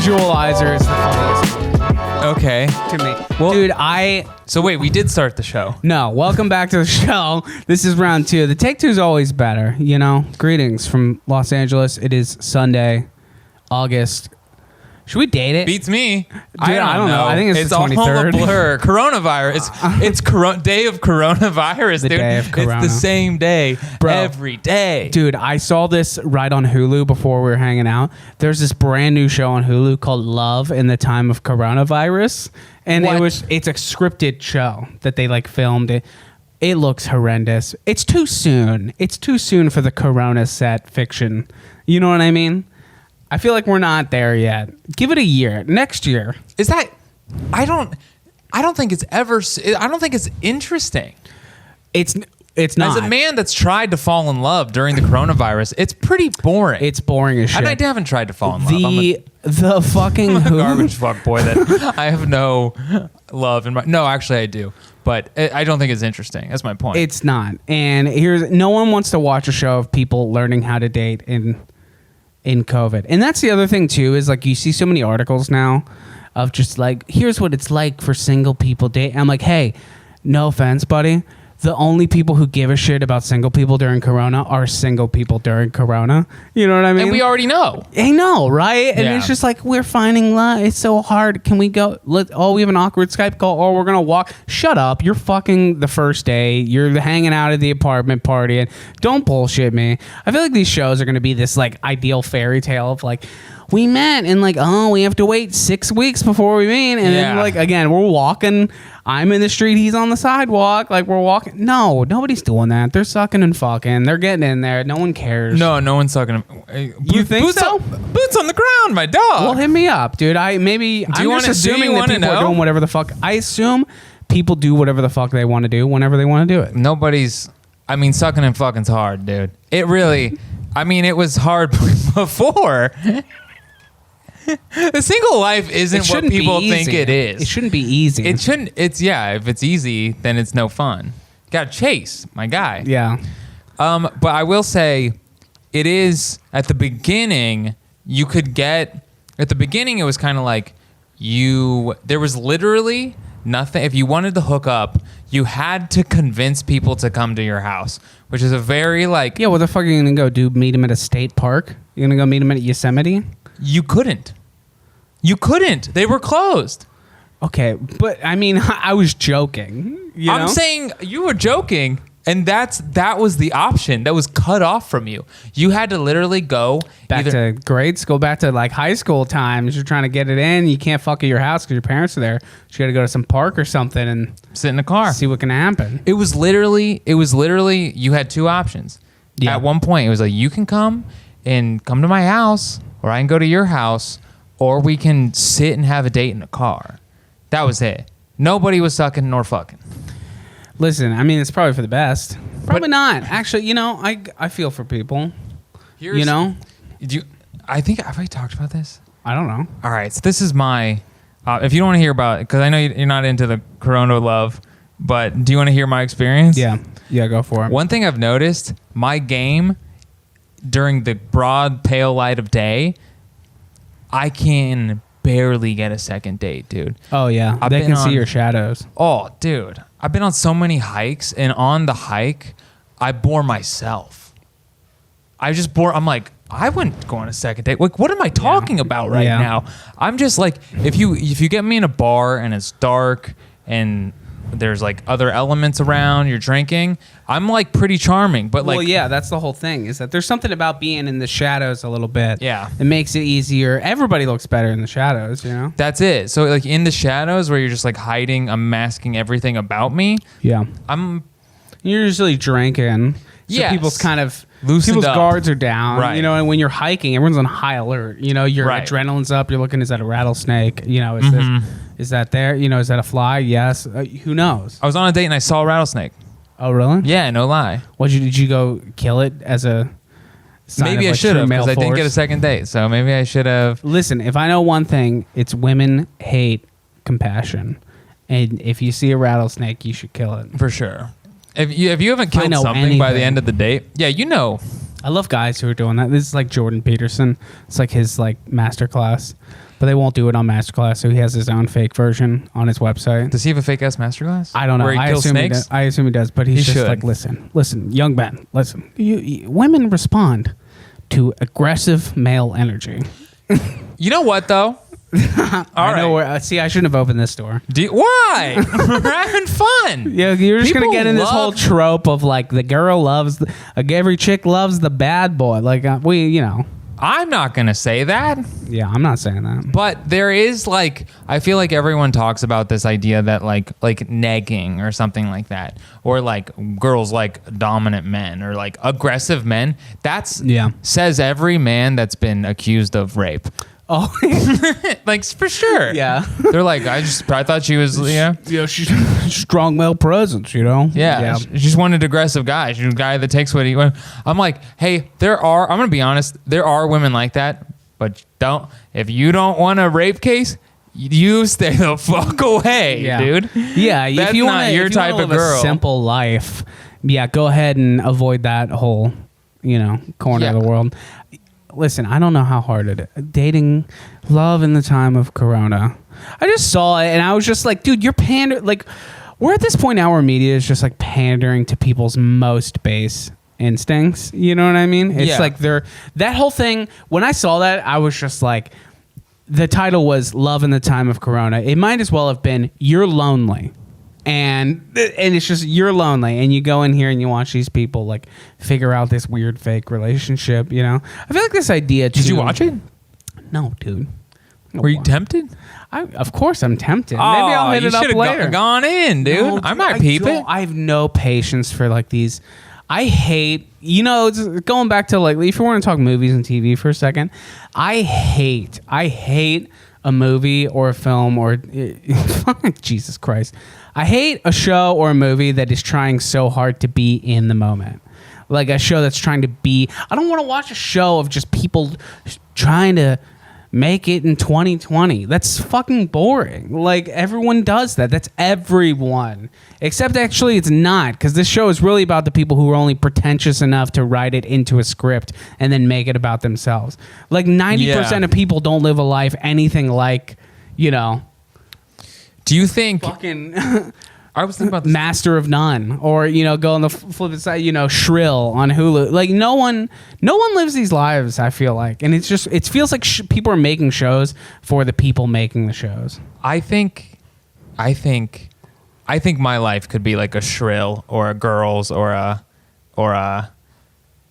visualizer is the funniest Okay. to me. Well, Dude, So wait, we did start the show. No, welcome back to the show. This is round 2. The take 2 is always better, you know? Greetings from Los Angeles. It is Sunday, August. Should we date it? Beats me. Dude, I don't know. I think it's the all 23rd. a blur. Coronavirus. It's day of coronavirus, The dude. day of corona. It's the same day Bro. every day. Dude, I saw this right on Hulu before we were hanging out. There's this brand new show on Hulu called Love in the Time of Coronavirus. And What? it's a scripted show that they like filmed it. It looks horrendous. It's too soon. It's too soon for the Corona set fiction. You know what I mean? I feel like we're not there yet. Give it a year. Next year. Is that? I don't think it's ever. I don't think it's interesting. It's not. As a man that's tried to fall in love during the coronavirus, it's pretty boring. It's boring as shit. And I haven't tried to fall in love. The fucking I'm a who? garbage fuck boy that I have no love in my. No, actually I do, but I don't think it's interesting. That's my point. It's not. And no one wants to watch a show of people learning how to date in COVID. And that's the other thing too, is like you see so many articles now of just like, here's what it's like for single people date. I'm like, hey, no offense, buddy. The only people who give a shit about single people during Corona are single people during Corona. You know what I mean? and we already know. I know, right? And Yeah. it's just like, we're finding love. It's so hard. Can we go? We have an awkward Skype call. Oh, we're going to walk. Shut up. You're fucking the first day. You're hanging out at the apartment party. And don't bullshit me. I feel like these shows are going to be this like ideal fairy tale of like, we met and like, oh, we have to wait 6 weeks before we meet. And then like, again, we're walking. I'm in the street. He's on the sidewalk. Like we're walking. No, nobody's doing that. They're sucking and fucking. They're getting in there. No one cares. No one's sucking. You think so? Boots on the ground, my dog. Well, hit me up, dude. I'm just assuming that people are doing whatever the fuck. I assume people do whatever the fuck they want to do whenever they want to do it. Sucking and fucking's hard, dude. It really. It was hard before. The single life isn't what people think it is. It shouldn't be easy. It shouldn't. If it's easy, then it's no fun. Got to chase, my guy. Yeah. But I will say, it is at the beginning. You could get at the beginning. It was kind of like there was literally nothing. If you wanted to hook up, you had to convince people to come to your house, which is a very like. Yeah. What the fuck are you gonna go do? Meet him at a state park? You're gonna go meet him at Yosemite? You couldn't. They were closed. Okay, but I was joking. I'm saying you were joking, and that was the option that was cut off from you. You had to literally go back to grade school, back to like high school times. You're trying to get it in. You can't fuck at your house because your parents are there. You got to go to some park or something and sit in the car, see what can happen. It was literally you had two options. Yeah. At one point, it was like you can come to my house, or I can go to your house, or we can sit and have a date in a car. That was it. Nobody was sucking nor fucking. Listen, it's probably for the best. Probably not. Actually, I feel for people. I think, have I talked about this? I don't know. All right, so this is my, if you don't want to hear about it, because I know you're not into the Corona love, but do you want to hear my experience? Yeah, go for it. One thing I've noticed, my game during the broad pale light of day, I can barely get a second date, dude. Oh yeah, they can see your shadows. Oh, dude, I've been on so many hikes, and on the hike, I bore myself. I'm like, I wouldn't go on a second date. Like, what am I talking about right now? I'm just like, if you get me in a bar and it's dark and there's like other elements around, you're drinking, I'm like pretty charming, but like, well, yeah, that's the whole thing, is that there's something about being in the shadows a little bit. Yeah, it makes it easier. Everybody looks better in the shadows, That's it. So like in the shadows where you're just like hiding, I'm masking everything about me. Yeah, you're usually drinking. So people's kind of people's guards are down, right? And when you're hiking, everyone's on high alert. Your adrenaline's up. You're looking, is that a rattlesnake? Is that there? Is that a fly? Yes. Who knows? I was on a date and I saw a rattlesnake. Oh, really? Yeah, no lie. Did you go kill it as a sign maybe of, I like, should have, because I didn't force? get a second date, so maybe I should have. Listen, if I know one thing, it's women hate compassion, and if you see a rattlesnake, you should kill it for sure. If you haven't killed something by the end of the date, yeah, I love guys who are doing that. This is like Jordan Peterson. It's like his like masterclass, but they won't do it on masterclass, so he has his own fake version on his website. Does he have a fake ass masterclass? I don't know. Where he kills snakes? I assume he does, but he's He just should. like, listen, young men, listen. Women respond to aggressive male energy. You know what though? I know where. See, I shouldn't have opened this door. Why? We're having fun. Yeah, you're just People gonna get in this whole love- trope of like the girl loves, every chick loves the bad boy. Like I'm not gonna say that, yeah, I'm not saying that. but there is like I feel like everyone talks about this idea that like negging or something like that, or like girls like dominant men or like aggressive men. That's says every man that's been accused of rape. Oh, Like for sure. yeah. They're like, I thought she was, Yeah, she's strong male presence, you know. Yeah. She just wanted an aggressive guy. She's a guy that takes what he wants. I'm like, hey, I'm going to be honest, there are women like that, but if you don't want a rape case, you stay the fuck away, dude. Yeah, That's if you not want your type of live girl. a simple life, go ahead and avoid that whole, corner of the world. Listen, I don't know how hard it is. Dating love in the time of Corona. I just saw it and I was just like, dude, you're pandering. Like, we're at this point now where media is just like pandering to people's most base instincts. You know what I mean? It's like that whole thing. When I saw that, I was just like, the title was Love in the Time of Corona. It might as well have been You're Lonely. And it's just, you're lonely, and you go in here and you watch these people like figure out this weird fake relationship. I feel like this idea. Did you watch it? No, dude. No, Were you tempted? Of course, I'm tempted. Maybe Oh, I'll hit you it up should later. have gone in, dude. No, I might peep it. I have no patience for like these. I hate, it's going back to like, if you want to talk movies and TV for a second, I hate a movie or a film or Jesus Christ. I hate a show or a movie that is trying so hard to be in the moment. Like a show that's trying to be, I don't want to watch a show of just people trying to make it in 2020. That's fucking boring. Like everyone does that. That's everyone. Except actually it's not, because this show is really about the people who are only pretentious enough to write it into a script and then make it about themselves. Like 90% of people don't live a life anything like, Do you think fucking I was thinking about this. Master of None, or go on the flip side, Shrill on Hulu. Like no one lives these lives. I feel like, and it feels like people are making shows for the people making the shows. I think my life could be like a Shrill or a Girls or a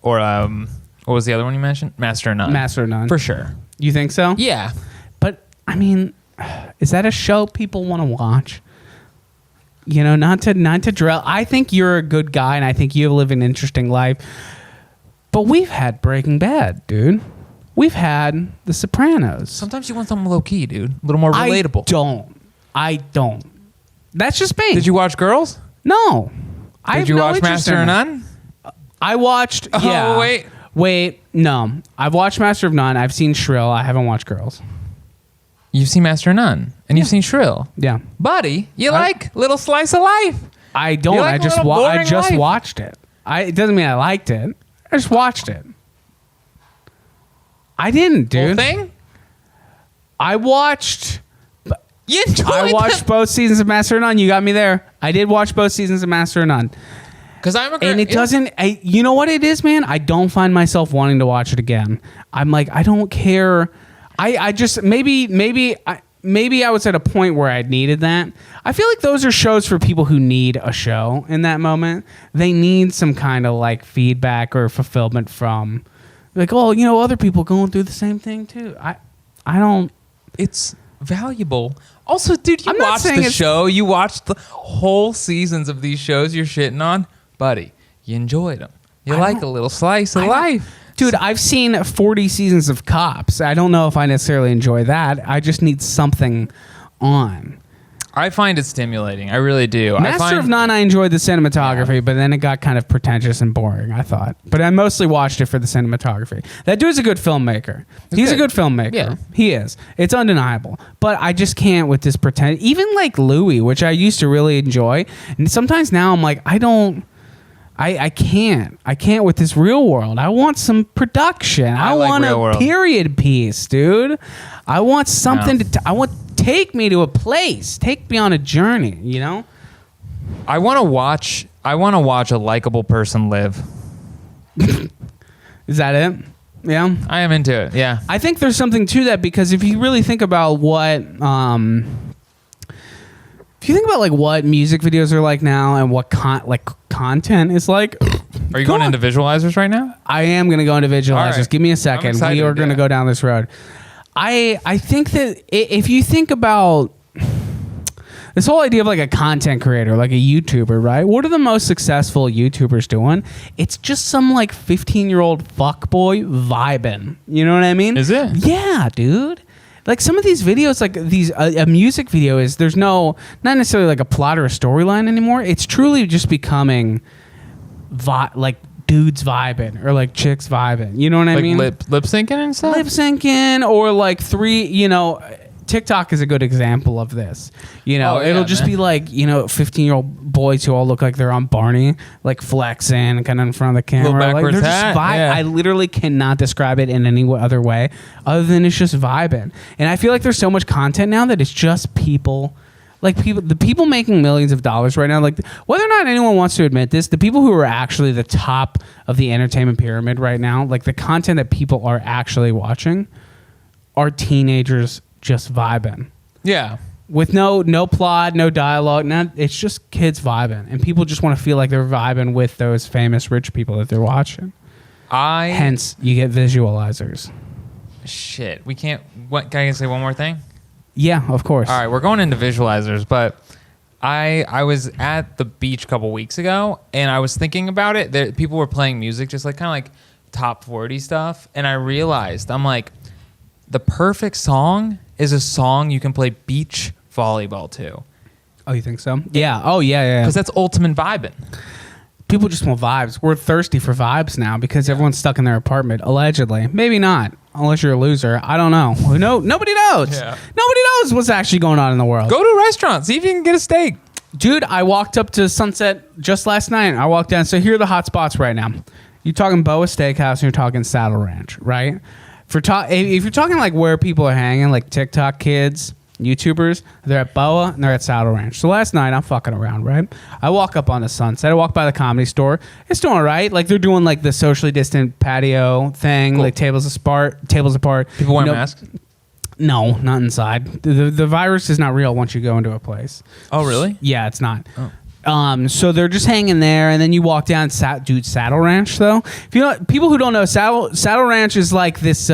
what was the other one you mentioned? Master of None. Master of None, for sure. You think so? Yeah, but I mean, is that a show people want to watch? Not to drill. I think you're a good guy, and I think you live an interesting life. But we've had Breaking Bad, dude. We've had The Sopranos. sometimes you want something low key, dude. A little more relatable. I don't. That's just me. Did you watch Girls? No. Did you watch Master of None? I watched. Yeah. Oh, Wait. No. I've watched Master of None. I've seen Shrill. I haven't watched Girls. You've seen Master of None, and you've seen Shrill. Yeah. Buddy, you like Little Slice of Life. I don't. You like I just a little boring life? watched it. It doesn't mean I liked it. I just watched it. I didn't, dude. Whole thing? I watched. You enjoyed I watched both seasons of Master of None. You got me there. I did watch both seasons of Master of None. Because I'm a girl. And it doesn't. You know what it is, man? I don't find myself wanting to watch it again. I'm like, I don't care. I just maybe I was at a point where I needed that. I feel like those are shows for people who need a show in that moment. They need some kind of like feedback or fulfillment from, like, oh, other people going through the same thing too. I don't. It's valuable. Also, dude, you I'm not watched saying the show. You watched the whole seasons of these shows you're shitting on. Buddy, you enjoyed them. You like a little slice of life. Dude, I've seen 40 seasons of Cops. I don't know if I necessarily enjoy that. I just need something on. I find it stimulating. I really do. Master of None, I enjoyed the cinematography, but then it got kind of pretentious and boring, I thought. But I mostly watched it for the cinematography. That dude's a good filmmaker. He's a good filmmaker. Yeah. He is. It's undeniable. But I just can't with this pretend. Even like Louis, which I used to really enjoy. And sometimes now I'm like, I don't I can't with this real world. I want some production. I like want real a world. period piece, dude. I want something I want take me to a place, take me on a journey, you know? I want to watch a likable person live. Is that it? Yeah. I am into it. Yeah. I think there's something to that because if you really think about what if you think about like what music videos are like now and what content is like. Are you going into visualizers right now? I am going to go into visualizers. Right. Give me a second. We are going to go down this road. I think that if you think about this whole idea of like a content creator, like a YouTuber, right? What are the most successful YouTubers doing? It's just some like 15-year-old fuckboy vibing. You know what I mean? Is it? Yeah, dude. Like some of these videos, like these, a music video is, there's not necessarily like a plot or a storyline anymore. It's truly just becoming like dudes vibing or like chicks vibing. You know what I mean? Lip syncing and stuff? Lip syncing or like TikTok is a good example of this. It'll just be like, 15-year-old boys who all look like they're on Barney, like flexing kind of in front of the camera. Like they're just yeah. I literally cannot describe it in any other way other than it's just vibing. And I feel like there's so much content now that it's just people. The people making millions of dollars right now, like whether or not anyone wants to admit this, the people who are actually the top of the entertainment pyramid right now, like the content that people are actually watching are teenagers just vibing. Yeah. With no plot, no dialogue. It's just kids vibing. And people just want to feel like they're vibing with those famous rich people that they're watching. Hence, you get visualizers. Shit. We can't... What, can I say one more thing? Yeah, of course. All right, we're going into visualizers, but I was at the beach a couple weeks ago, and I was thinking about it. People were playing music, just like kind of like top 40 stuff, and I realized, I'm like, the perfect song is a song you can play beach volleyball to. Oh, you think so? Yeah. Oh, yeah. Because that's ultimate vibing. People just want vibes. We're thirsty for vibes now because everyone's stuck in their apartment, allegedly. Maybe not, unless you're a loser. I don't know. Nobody knows. Yeah. Nobody knows what's actually going on in the world. Go to a restaurant. See if you can get a steak. Dude, I walked up to Sunset just last night. I walked down. So here are the hot spots right now. You're talking Boa Steakhouse and you're talking Saddle Ranch, right? If you're talking like where people are hanging, like TikTok kids, YouTubers, they're at Boa and they're at Saddle Ranch. So last night, I'm fucking around, right? I walk up on the Sunset. I walk by the Comedy Store. It's doing all right. Like they're doing like the socially distant patio thing, cool. Like tables apart. People wearing masks? No, not inside. The virus is not real once you go into a place. Oh, really? Yeah, it's not. Oh. So they're just hanging there, and then you walk down. Saddle Ranch, though. If you know, people who don't know, Saddle Ranch is like this.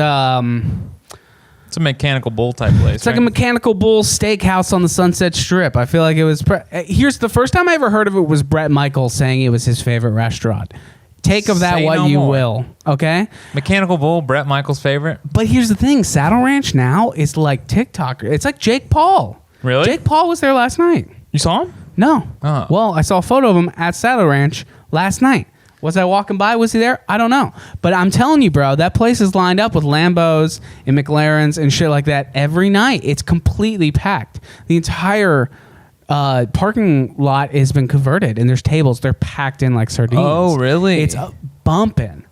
It's a mechanical bull type place. It's like a mechanical bull steakhouse on the Sunset Strip. I feel like it was. Here's the first time I ever heard of it was Bret Michaels saying it was his favorite restaurant. Take of that what you will. Okay. Mechanical bull, Bret Michaels' favorite. But here's the thing: Saddle Ranch now is like TikToker. It's like Jake Paul. Really? Jake Paul was there last night. You saw him? No. Oh. Well, I saw a photo of him at Saddle Ranch last night. Was I walking by? Was he there? I don't know. But I'm telling you, bro, that place is lined up with Lambos and McLarens and shit like that every night. It's completely packed. The entire parking lot has been converted, and there's tables. They're packed in like sardines. Oh, really? It's bumping.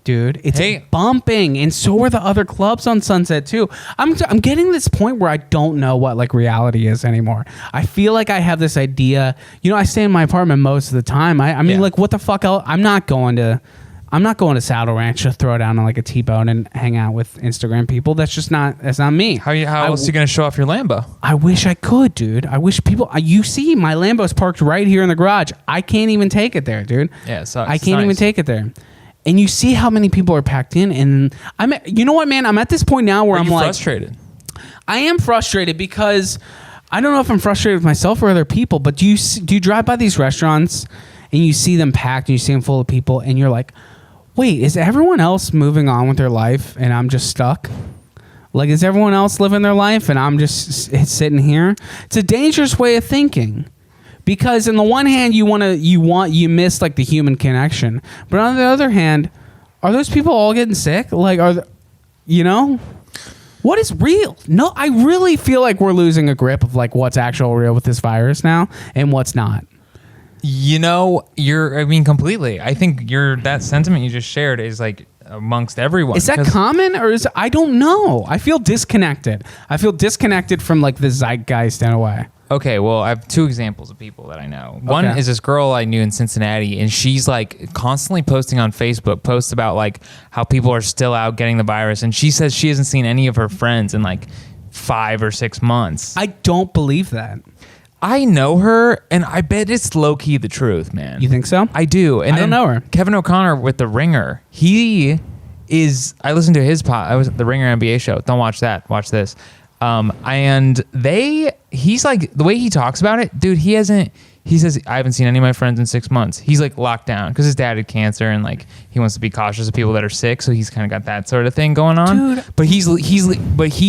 Dude, it's bumping, and so are the other clubs on Sunset too. I'm getting to this point where I don't know what like reality is anymore. I feel like I have this idea. I stay in my apartment most of the time. I mean, like, what the fuck else? I'm not going to Saddle Ranch to throw down on like a T-bone and hang out with Instagram people. That's not me. How else are you gonna show off your Lambo? I wish I could, dude. I wish people. You see, my Lambo's parked right here in the garage. I can't even take it there, dude. Yeah, it sucks. I can't even take it there. And you see how many people are packed in, and you know what, man? I'm at this point now where I'm like frustrated. I am frustrated because I don't know if I'm frustrated with myself or other people. But do you drive by these restaurants and you see them packed and you see them full of people, and you're like, wait, is everyone else moving on with their life and I'm just stuck? Like, is everyone else living their life and I'm just sitting here? It's a dangerous way of thinking. Because on the one hand, you miss like the human connection, but on the other hand, are those people all getting sick? Like, what is real? No, I really feel like we're losing a grip of like what's actual real with this virus now and what's not. Completely. I think that sentiment you just shared is like amongst everyone. Is that common, or I don't know. I feel disconnected. I feel disconnected from like the zeitgeist in a way. Okay, well, I have two examples of people that I know. One is this girl I knew in Cincinnati, and she's like constantly posting on Facebook posts about like how people are still out getting the virus, and she says she hasn't seen any of her friends in like 5 or 6 months. I don't believe that. I know her, and I bet it's low-key the truth, man. You think so? I do. And I don't know her. Kevin O'Connor with The Ringer. I listened to his I was at The Ringer NBA show. Don't watch that. Watch this. He's like, the way he talks about it, dude, he says, I haven't seen any of my friends in 6 months. He's like locked down because his dad had cancer, and like he wants to be cautious of people that are sick. So he's kind of got that sort of thing going on. Dude. But he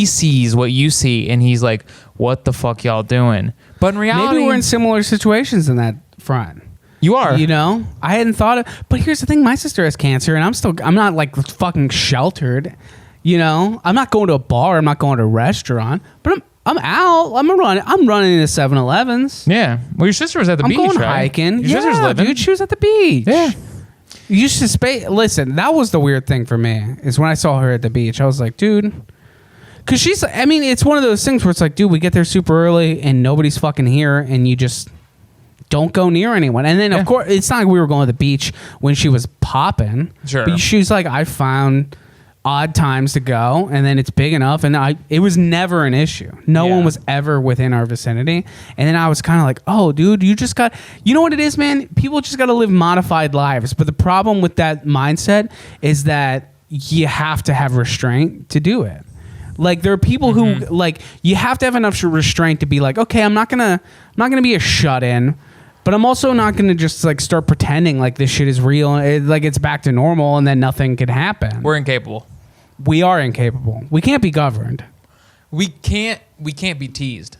sees what you see, and he's like, what the fuck y'all doing? But in reality, maybe we're in similar situations in that front. You are. I hadn't thought of, but here's the thing. My sister has cancer, and I'm not like fucking sheltered. I'm not going to a bar. I'm not going to a restaurant, but I'm out. I'm running into 7-Elevens. Yeah. Well, your sister was at the beach, right? I'm going hiking. Your sister's living. Dude, she was at the beach. Yeah. You should listen, that was the weird thing for me, is when I saw her at the beach. I was like, dude. Because it's one of those things where it's like, dude, we get there super early and nobody's fucking here, and you just don't go near anyone. And then, of course, it's not like we were going to the beach when she was popping. Sure. But she was like, I found odd times to go, and then it's big enough, and it was never an issue. No one was ever within our vicinity. And then I was kind of like, oh, dude, you know what it is, man? People just got to live modified lives. But the problem with that mindset is that you have to have restraint to do it. Like, there are people who, like, you have to have enough restraint to be like, okay, I'm not gonna be a shut-in, but I'm also not gonna just like start pretending like this shit is real, like it's back to normal, and then nothing could happen. We're incapable. We are incapable. We can't be governed. We can't be teased.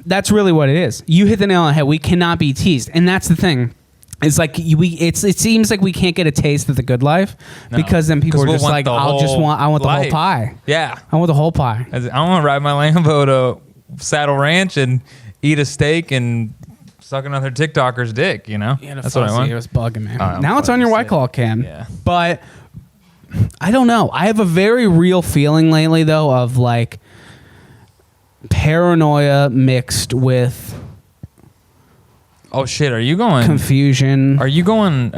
That's really what it is. You hit the nail on the head. We cannot be teased, and that's the thing. It's like it seems like we can't get a taste of the good life because then people are just like, I want the whole pie. Yeah, I want the whole pie. I want to ride my Lambo to Saddle Ranch and eat a steak and suck another TikToker's dick. That's what I want. It was bugging me. Now it's on your White Claw can. Yeah, but I don't know. I have a very real feeling lately, though, of like paranoia mixed with. Oh shit! Are you going confusion? Are you going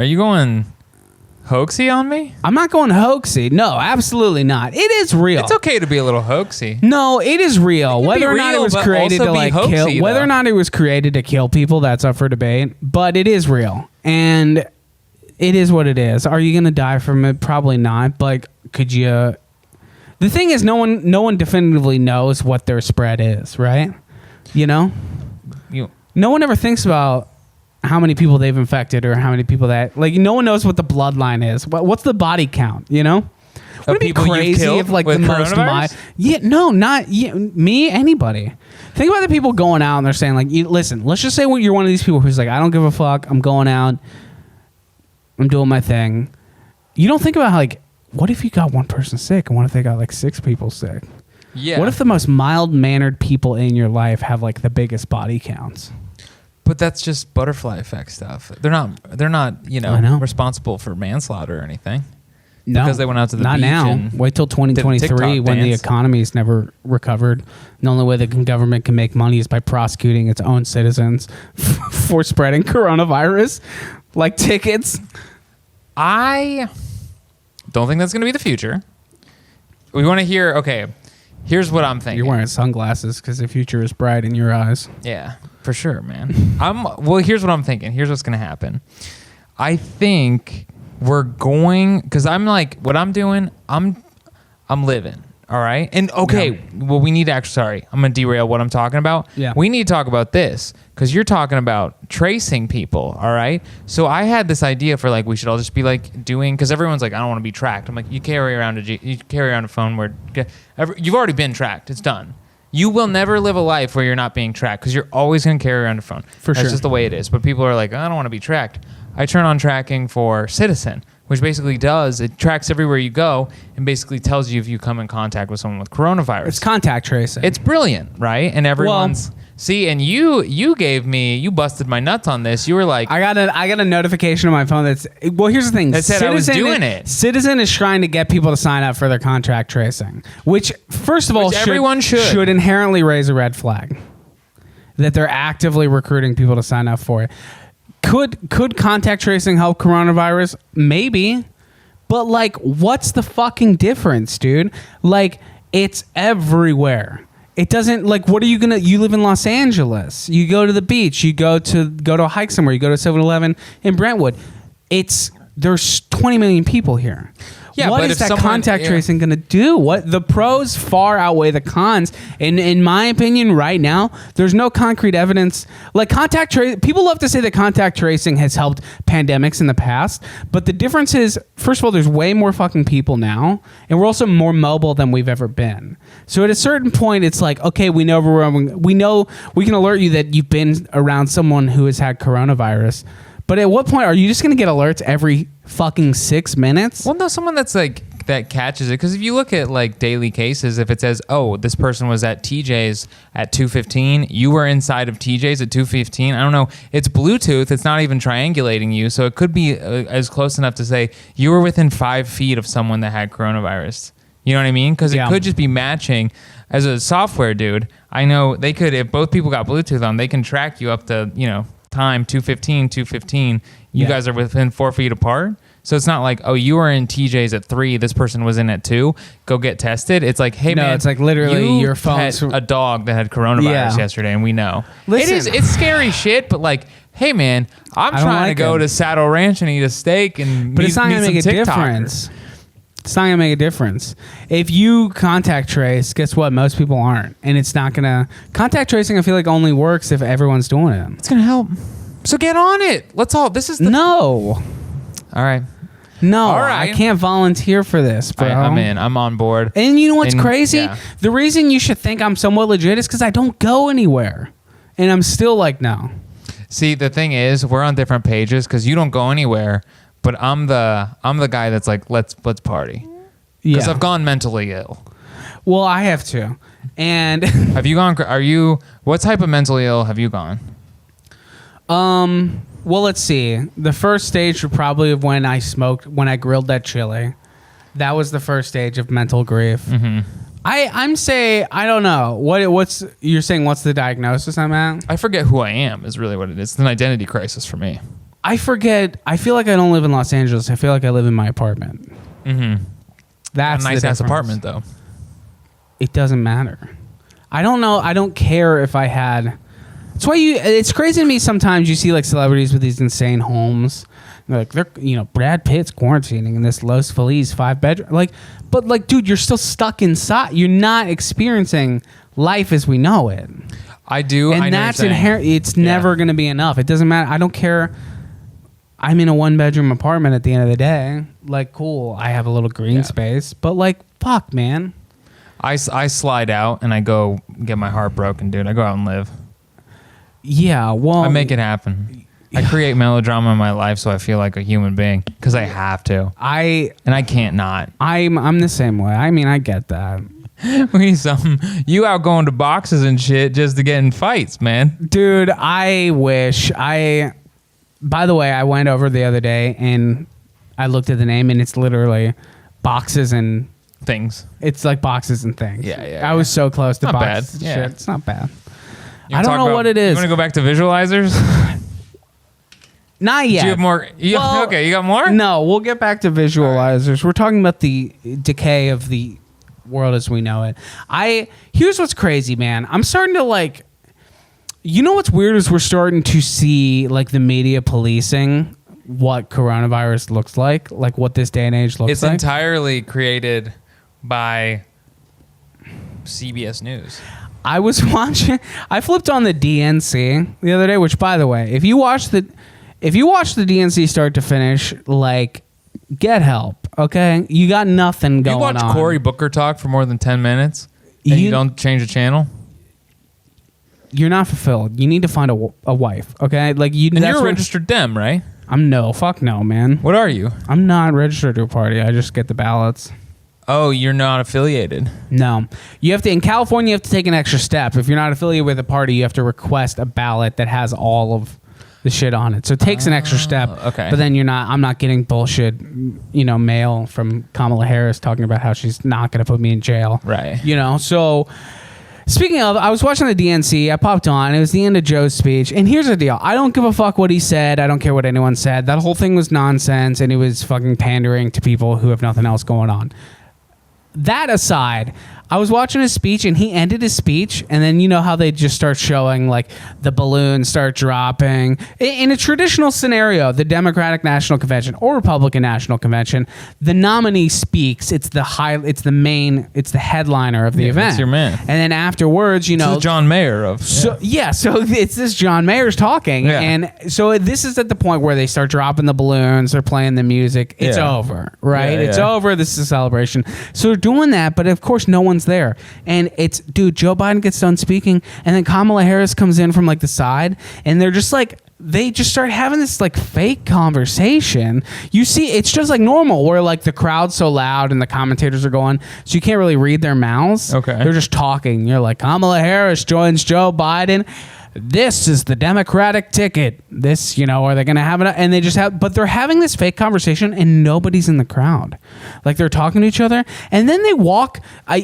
hoaxy on me? I'm not going hoaxy. No, absolutely not. It is real. It's okay to be a little hoaxy. No, it is real. Whether or not it was created to like kill, whether or not it was created to kill people, that's up for debate. But it is real, and it is what it is. Are you gonna die from it? Probably not. But could you? The thing is, no one definitively knows what their spread is, right? No one ever thinks about how many people they've infected or how many people that, like, no one knows what the bloodline is. What's the body count, Wouldn't it be crazy if, like, the most... me, anybody. Think about the people going out and they're saying, like, listen, let's just say you're one of these people who's like, I don't give a fuck. I'm going out. I'm doing my thing. You don't think about, like, what if you got one person sick and what if they got, like, 6 people sick? Yeah. What if the most mild-mannered people in your life have, like, the biggest body counts? But that's just butterfly effect stuff. They're not, responsible for manslaughter or anything. No, because they went out to the not beach. now. Wait till 2023 when the economy's never recovered. The only way the government can make money is by prosecuting its own citizens for spreading coronavirus, like tickets. I don't think that's going to be the future. We want to hear. Okay, here's what I'm thinking. You're wearing sunglasses because the future is bright in your eyes. Yeah. For sure, man. Here's what I'm thinking. Here's what's going to happen. I think we're going, because I'm like, what I'm doing, I'm living, all right? And we need to actually, sorry, I'm going to derail what I'm talking about. Yeah. We need to talk about this, because you're talking about tracing people, all right? So I had this idea for, like, we should all just be, like, doing, because everyone's like, I don't want to be tracked. I'm like, you carry around a phone where you've already been tracked. It's done. You will never live a life where you're not being tracked because you're always going to carry around a phone. For sure. That's just the way it is. But people are like, I don't want to be tracked. I turn on tracking for Citizen, which basically it tracks everywhere you go and basically tells you if you come in contact with someone with coronavirus. It's contact tracing. It's brilliant, right? And everyone's see, and you busted my nuts on this. You were like, I got a notification on my phone here's the thing. That said I was doing it. Citizen is trying to get people to sign up for their contact tracing, which first of all everyone should inherently raise a red flag that they're actively recruiting people to sign up for it. Could contact tracing help coronavirus? Maybe. But like, what's the fucking difference, dude? Like, it's everywhere. It doesn't, like, what are you gonna, you live in Los Angeles, you go to the beach, you go to a hike somewhere, you go to 7-Eleven in Brentwood. There's 20 million people here. Yeah, what but is that contact tracing going to do? What the pros far outweigh the cons. And in my opinion, right now, there's no concrete evidence. Like contact tracing, people love to say that contact tracing has helped pandemics in the past, but the difference is, first of all, there's way more fucking people now, and we're also more mobile than we've ever been. So at a certain point, it's like, okay, we know we can alert you that you've been around someone who has had coronavirus. But at what point are you just going to get alerts every fucking 6 minutes? Well, no, someone that catches it. Because if you look at like daily cases, if it says, oh, this person was at TJ's at 2:15, you were inside of TJ's at 2:15. I don't know. It's Bluetooth. It's not even triangulating you. So it could be as close enough to say you were within 5 feet of someone that had coronavirus. You know what I mean? Because it could just be matching. As a software dude, I know they could, if both people got Bluetooth on, they can track you up to, time 2:15. You guys are within 4 feet apart. So it's not like, oh, you were in TJ's at 3, this person was in at 2, go get tested. It's like, hey, man, it's like literally your phone's pet a dog that had coronavirus yesterday, and we know. Listen, it's scary shit, but like, hey, man, I'm trying to go to Saddle Ranch and eat a steak and but it's not going to make a difference. It's not going to make a difference. If you contact trace, guess what? Most people aren't. And it's not going to... Contact tracing, I feel like, only works if everyone's doing it. It's going to help. So get on it. Let's all... This is the... No. All right. No, all right. I can't volunteer for this, bro. I'm in. I'm on board. And you know what's crazy? Yeah. The reason you should think I'm somewhat legit is because I don't go anywhere. And I'm still like, no. See, the thing is, we're on different pages because you don't go anywhere, but I'm the guy that's like, let's party. Because I've gone mentally ill. Well, I have too. And have you gone? What type of mentally ill have you gone? Well, let's see. The first stage would probably have when I grilled that chili. That was the first stage of mental grief. Mm-hmm. I don't know. What's you're saying? What's the diagnosis I'm at? I forget who I am is really what it is. It's an identity crisis for me. I forget. I feel like I don't live in Los Angeles. I feel like I live in my apartment. Mm-hmm. That's a nice ass apartment, though. It doesn't matter. I don't know. I don't care if I had. That's why it's crazy to me sometimes you see like celebrities with these insane homes. They're Brad Pitt's quarantining in this Los Feliz 5-bedroom. But dude, you're still stuck inside. You're not experiencing life as we know it. I do. And that's inherent. It's never going to be enough. It doesn't matter. I don't care. I'm in a 1-bedroom apartment at the end of the day. Like, cool. I have a little green space. But fuck, man. I slide out and I go get my heart broken, dude. I go out and live. Yeah, well... I make it happen. I create melodrama in my life so I feel like a human being because I have to. And I can't not. I'm the same way. I mean, I get that. We need some. You out going to boxes and shit just to get in fights, man. Dude, I wish. By the way, I went over the other day and I looked at the name and it's literally boxes and... Things. It's like boxes and things. Yeah. I was so close to not boxes. Bad. Yeah. Shit. It's not bad. I don't know what it is. You want to go back to visualizers? Not yet. Do you have more? Okay, you got more? No, we'll get back to visualizers. Right. We're talking about the decay of the world as we know it. Here's what's crazy, man. I'm starting to you know what's weird is we're starting to see the media policing what coronavirus looks like what this day and age looks like. It's entirely created by CBS News. I flipped on the DNC the other day, which, by the way, if you watch the DNC start to finish, get help, okay? You got nothing going on. You watch Cory Booker talk for more than 10 minutes and you don't change the channel? You're not fulfilled. You need to find a wife, okay? You're a registered Dem, right? Fuck no, man. What are you? I'm not registered to a party. I just get the ballots. Oh, you're not affiliated. No. You have to, in California, you have to take an extra step. If you're not affiliated with a party, you have to request a ballot that has all of the shit on it. So it takes an extra step. Okay. But then I'm not getting bullshit, mail from Kamala Harris talking about how she's not going to put me in jail. Right. So speaking of, I was watching the DNC. I popped on. It was the end of Joe's speech. And here's the deal. I don't give a fuck what he said. I don't care what anyone said. That whole thing was nonsense, and it was fucking pandering to people who have nothing else going on. That aside, I was watching his speech, and he ended his speech, and then you know how they just start showing like the balloons start dropping. In a traditional scenario, the Democratic National Convention or Republican National Convention, the nominee speaks. It's the headliner of the event. It's your man. And then afterwards, This is John Mayer of. So it's this John Mayer's talking, and so this is at the point where they start dropping the balloons, they're playing the music. It's over, right? It's over. This is a celebration. So they're doing that, but of course, no one's there. And Joe Biden gets done speaking, and then Kamala Harris comes in from like the side, and they're just like, they just start having this like fake conversation. You see, it's just like normal where like the crowd's so loud and the commentators are going, so you can't really read their mouths. Okay. They're just talking. You're like, Kamala Harris joins Joe Biden. This is the Democratic ticket. This, are they going to have it? And they just but they're having this fake conversation and nobody's in the crowd. Like they're talking to each other. And then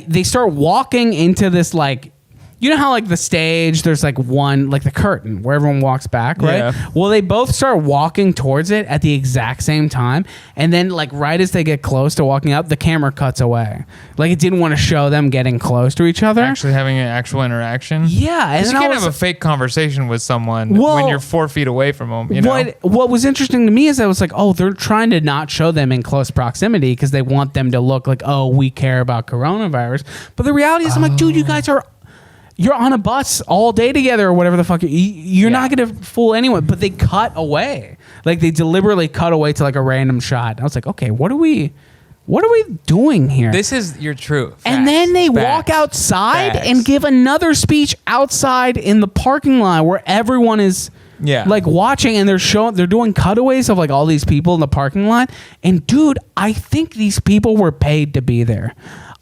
they start walking into this like, you know how like the stage, there's like one, like the curtain where everyone walks back, right? Yeah. Well, they both start walking towards it at the exact same time. And then like right as they get close to walking up, the camera cuts away. Like it didn't want to show them getting close to each other. Actually having an actual interaction. Yeah. And you can't have a fake conversation with someone when you're 4 feet away from them. What was interesting to me is I was like, oh, they're trying to not show them in close proximity because they want them to look like, oh, we care about coronavirus. But the reality is I'm like, dude, you're on a bus all day together or whatever the fuck. You're not going to fool anyone. But they cut away. Like they deliberately cut away to like a random shot. I was like, okay, what are we doing here? This is your truth. And then they walk outside and give another speech outside in the parking lot where everyone is like watching, and they're doing cutaways of like all these people in the parking lot. And dude, I think these people were paid to be there.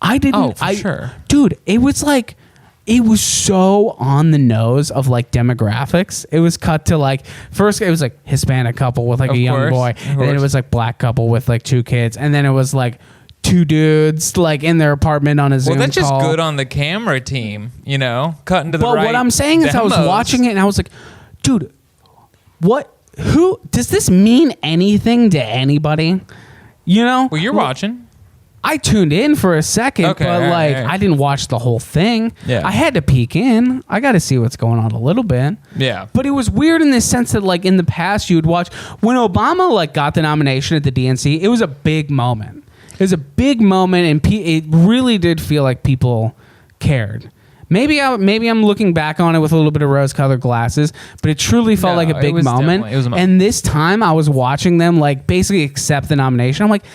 I didn't. Oh, for sure. Dude, it was like, it was so on the nose of like demographics. It was cut to like, first it was like Hispanic couple with like a young boy, and then it was like black couple with like 2 kids, and then it was like 2 dudes like in their apartment on a Zoom call. Well, that's just good on the camera team, cutting to the right. But what I'm saying is I was watching it and I was like, dude, who does this mean anything to anybody? Well, you're watching. I tuned in for a second, but I didn't watch the whole thing. Yeah. I had to peek in. I got to see what's going on a little bit. Yeah. But it was weird in the sense that like in the past you would watch when Obama like got the nomination at the DNC, it was a big moment. It was a big moment, and it really did feel like people cared. Maybe I'm looking back on it with a little bit of rose-colored glasses, but it truly felt like a big moment. It was a moment. And this time I was watching them like basically accept the nomination. I'm like,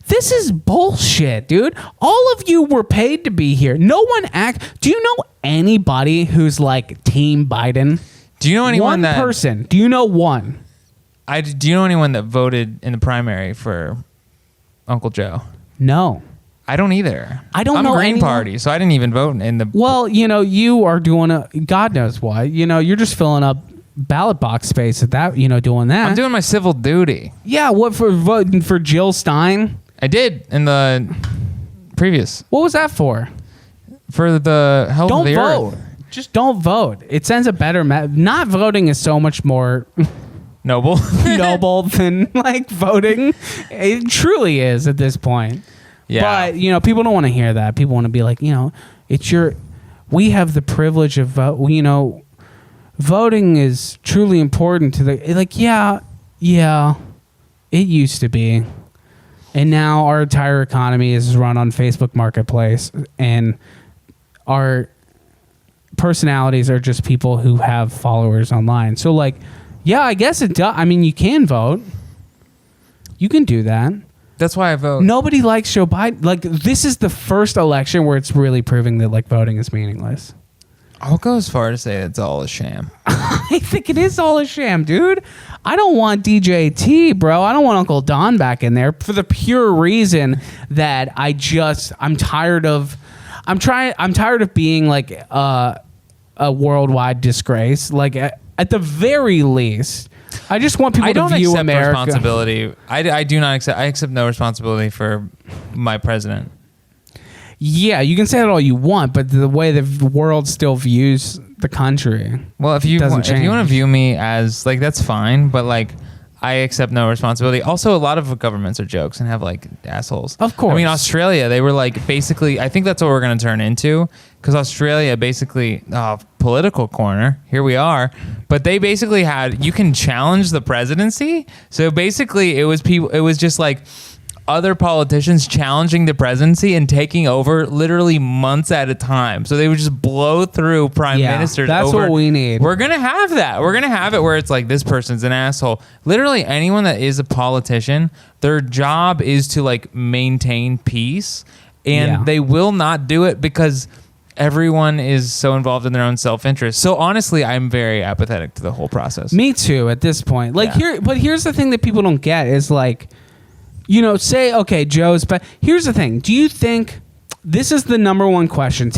this is bullshit, dude. All of you were paid to be here. Do you know anybody who's like Team Biden? Do you know anyone one person? Do you know one? Do you know anyone that voted in the primary for Uncle Joe? No. I don't either. I don't know I'm Green anyone. Party, so I didn't even vote in the... Well, you are doing God knows why. You're just filling up ballot box space at that, doing that. I'm doing my civil duty. Yeah, what for voting for Jill Stein? I did in the previous. What was that for? For the health of the earth. Don't vote. Just don't vote. It sends a better not voting is so much more noble than like voting. It truly is at this point. Yeah. But, people don't want to hear that. People want to be like, we have the privilege of vote. Voting is truly important to yeah, it used to be. And now our entire economy is run on Facebook Marketplace, and our personalities are just people who have followers online. So, yeah, I guess it does. I mean, you can vote. You can do that. That's why I vote. Nobody likes Joe Biden. This is the first election where it's really proving that, voting is meaningless. I'll go as far to say it's all a sham. I think it is all a sham, dude. I don't want DJT, bro. I don't want Uncle Don back in there for the pure reason that I'm tired of being like a worldwide disgrace. Like at the very least, I just want people to view America. Responsibility. I do not accept. I accept no responsibility for my president. Yeah, you can say that all you want, but the way the world still views the country. Well, if you want to view me as like, that's fine, but like, I accept no responsibility. Also, a lot of governments are jokes and have like assholes. Of course. I mean, Australia, they were like basically, I think that's what we're going to turn into, because Australia basically, political corner, here we are, but they basically had, you can challenge the presidency. So basically it was just like other politicians challenging the presidency and taking over literally months at a time. So they would just blow through prime ministers. That's what we need. We're going to have that. We're going to have it where it's like, this person's an asshole. Literally anyone that is a politician, their job is to like maintain peace, and they will not do it because everyone is so involved in their own self-interest. So honestly, I'm very apathetic to the whole process. Me too at this point. Like here's the thing that people don't get is like, you know, say, okay, Joe's, but here's the thing. Do you think this is the number one question?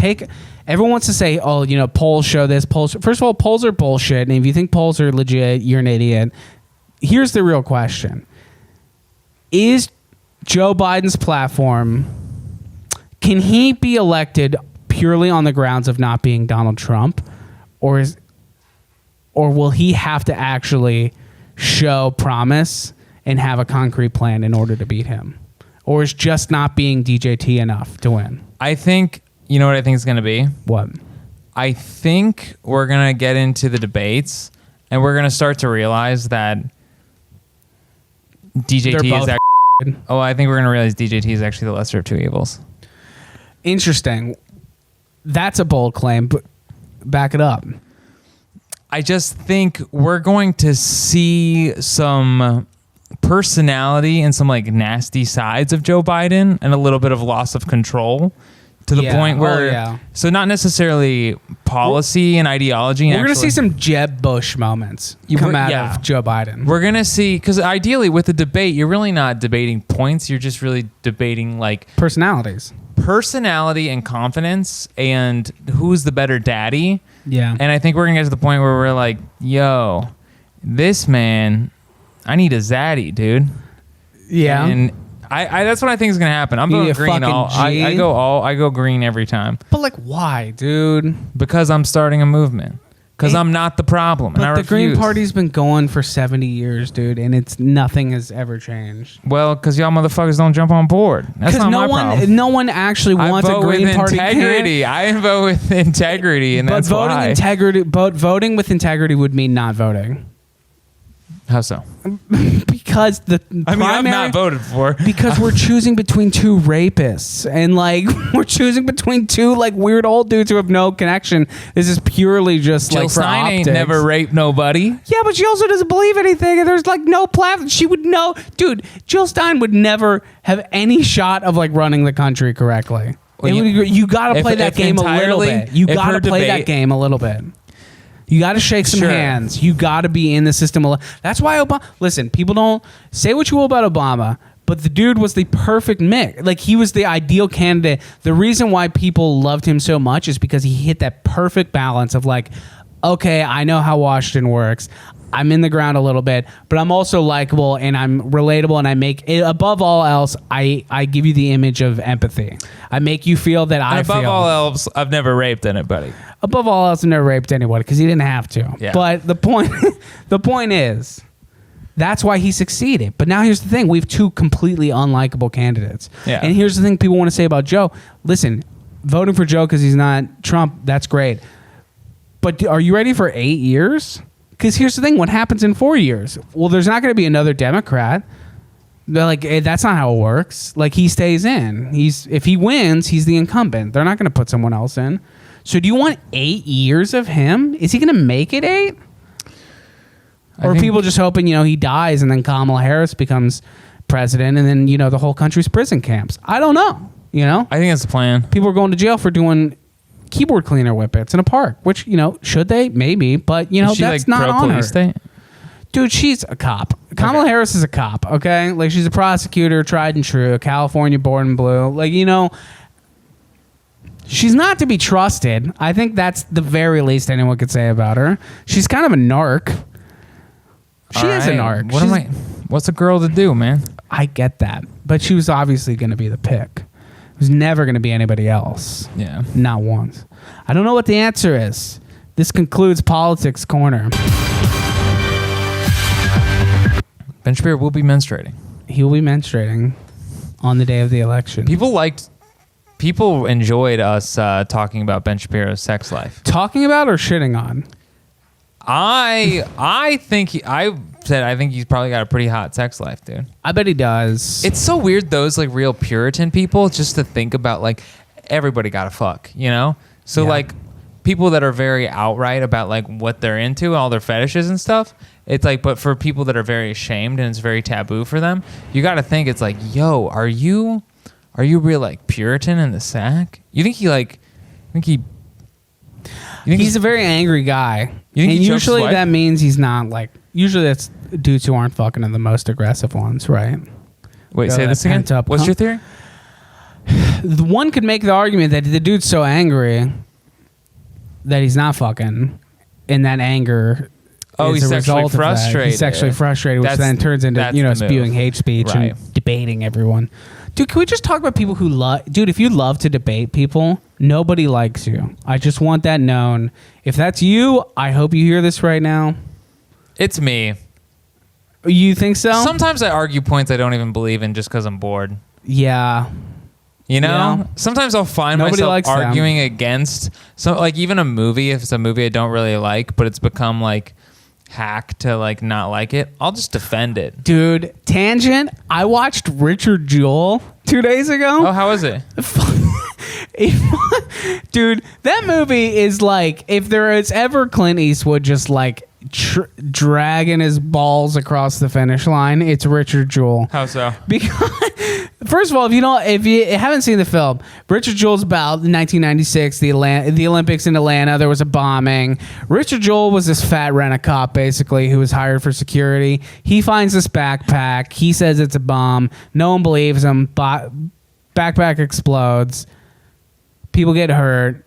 Everyone wants to say, oh, you know, polls show this, polls. First of all, polls are bullshit. And if you think polls are legit, you're an idiot. Here's the real question. Is Joe Biden's platform, can he be elected purely on the grounds of not being Donald Trump? Or will he have to actually show promise and have a concrete plan in order to beat him? Or is just not being DJT enough to win? I think, you know what I think it's going to be? What? I think we're going to get into the debates and we're going to start to realize that DJT is actually... Oh, I think we're going to realize DJT is actually the lesser of two evils. Interesting. That's a bold claim, but back it up. I just think we're going to see some personality and some like nasty sides of Joe Biden and a little bit of loss of control to the point where so not necessarily policy and ideology. We're going to see some Jeb Bush moments come out of Joe Biden. We're going to see, because ideally with the debate, you're really not debating points. You're just really debating like personality and confidence and who's the better daddy. Yeah. And I think we're going to get to the point where we're like, yo, this man, I need a zaddy, dude. Yeah. And I that's what I think is gonna happen. I'm going green I go green every time. But like, why, dude? Because I'm starting a movement. Because I'm not the problem. But and I the refuse. Green Party's been going for 70 years, dude, and nothing has ever changed. Well, because y'all motherfuckers don't jump on board. That's not my problem. No one actually wants a Green Party integrity. I vote with integrity, and that's why. But voting with integrity would mean not voting. How so? Because I've not voted for. Because we're choosing between two rapists, and like we're choosing between two like weird old dudes who have no connection. This is purely just Jill like for Stein optics. Ain't never raped nobody. Yeah, but she also doesn't believe anything, and there's like no platform. She would know, dude. Jill Stein would never have any shot of like running the country correctly. Well, you got to play that game a little bit. You got to play that game a little bit. You got to shake some hands. You got to be in the system. That's why Obama... Listen, people don't... Say what you will about Obama, but the dude was the perfect mix. Like, he was the ideal candidate. The reason why people loved him so much is because he hit that perfect balance of like, okay, I know how Washington works. I'm in the ground a little bit, but I'm also likable and I'm relatable, and I make it, above all else, I give you the image of empathy. I make you feel that I feel. Above all else, I've never raped anybody. Above all else, I've never raped anybody because he didn't have to. Yeah. But the point is, that's why he succeeded. But now here's the thing: we have two completely unlikable candidates. Yeah. And here's the thing people want to say about Joe. Listen, voting for Joe because he's not Trump, that's great. But are you ready for 8 years? Because here's the thing: what happens in 4 years? Well, there's not going to be another Democrat. They're like, that's not how it works. Like, he stays in. If he wins, he's the incumbent. They're not going to put someone else in. So do you want 8 years of him? Is he going to make it 8? Or are people just hoping, he dies and then Kamala Harris becomes president and then, the whole country's prison camps? I don't know, I think that's the plan. People are going to jail for doing keyboard cleaner whippets in a park, which, should they? Maybe, but, Is she, that's not on her. pro-police state? Dude, she's a cop. Kamala Harris is a cop, okay? Like, she's a prosecutor, tried and true, California born and blue. Like, she's not to be trusted. I think that's the very least anyone could say about her. She's kind of a narc. She is a narc. What's a girl to do, man? I get that. But she was obviously going to be the pick. It was never going to be anybody else. Yeah. Not once. I don't know what the answer is. This concludes Politics Corner. Ben Shapiro will be menstruating. He will be menstruating on the day of the election. People enjoyed us talking about Ben Shapiro's sex life. Talking about or shitting on? I think he's probably got a pretty hot sex life, dude. I bet he does. It's so weird, those like real Puritan people, just to think about like everybody gotta fuck, So like people that are very outright about like what they're into, all their fetishes and stuff. It's like, but for people that are very ashamed and it's very taboo for them, you gotta think it's like, yo, are you real like Puritan in the sack? He's a very angry guy. You think and he usually chokes that means he's not like, usually that's dudes who aren't fucking are the most aggressive ones, right? Wait, say this again. What's your theory? The one could make the argument that the dude's so angry that he's not fucking, and that anger is he's a sexually result of that. frustrated. He's sexually frustrated, which then turns into spewing hate speech and debating everyone. Dude, can we just talk about people who love... Dude, if you love to debate people, nobody likes you. I just want that known. If that's you, I hope you hear this right now. It's me. You think so? Sometimes I argue points I don't even believe in just because I'm bored. Yeah. Yeah. Sometimes I'll find myself arguing against... So, like, even a movie, if it's a movie I don't really like, but it's become, like... hack to like not like it, I'll just defend it. Dude, tangent, I watched Richard Jewell 2 days ago. Oh, how is it? Dude, that movie is like, if there is ever Clint Eastwood just like dragging his balls across the finish line, it's Richard Jewell. How so? Because first of all, if you haven't seen the film, Richard Jewell's about 1996, the Olympics in Atlanta. There was a bombing. Richard Jewell was this fat rent-a-cop, basically, who was hired for security. He finds this backpack. He says it's a bomb. No one believes him. Backpack explodes. People get hurt.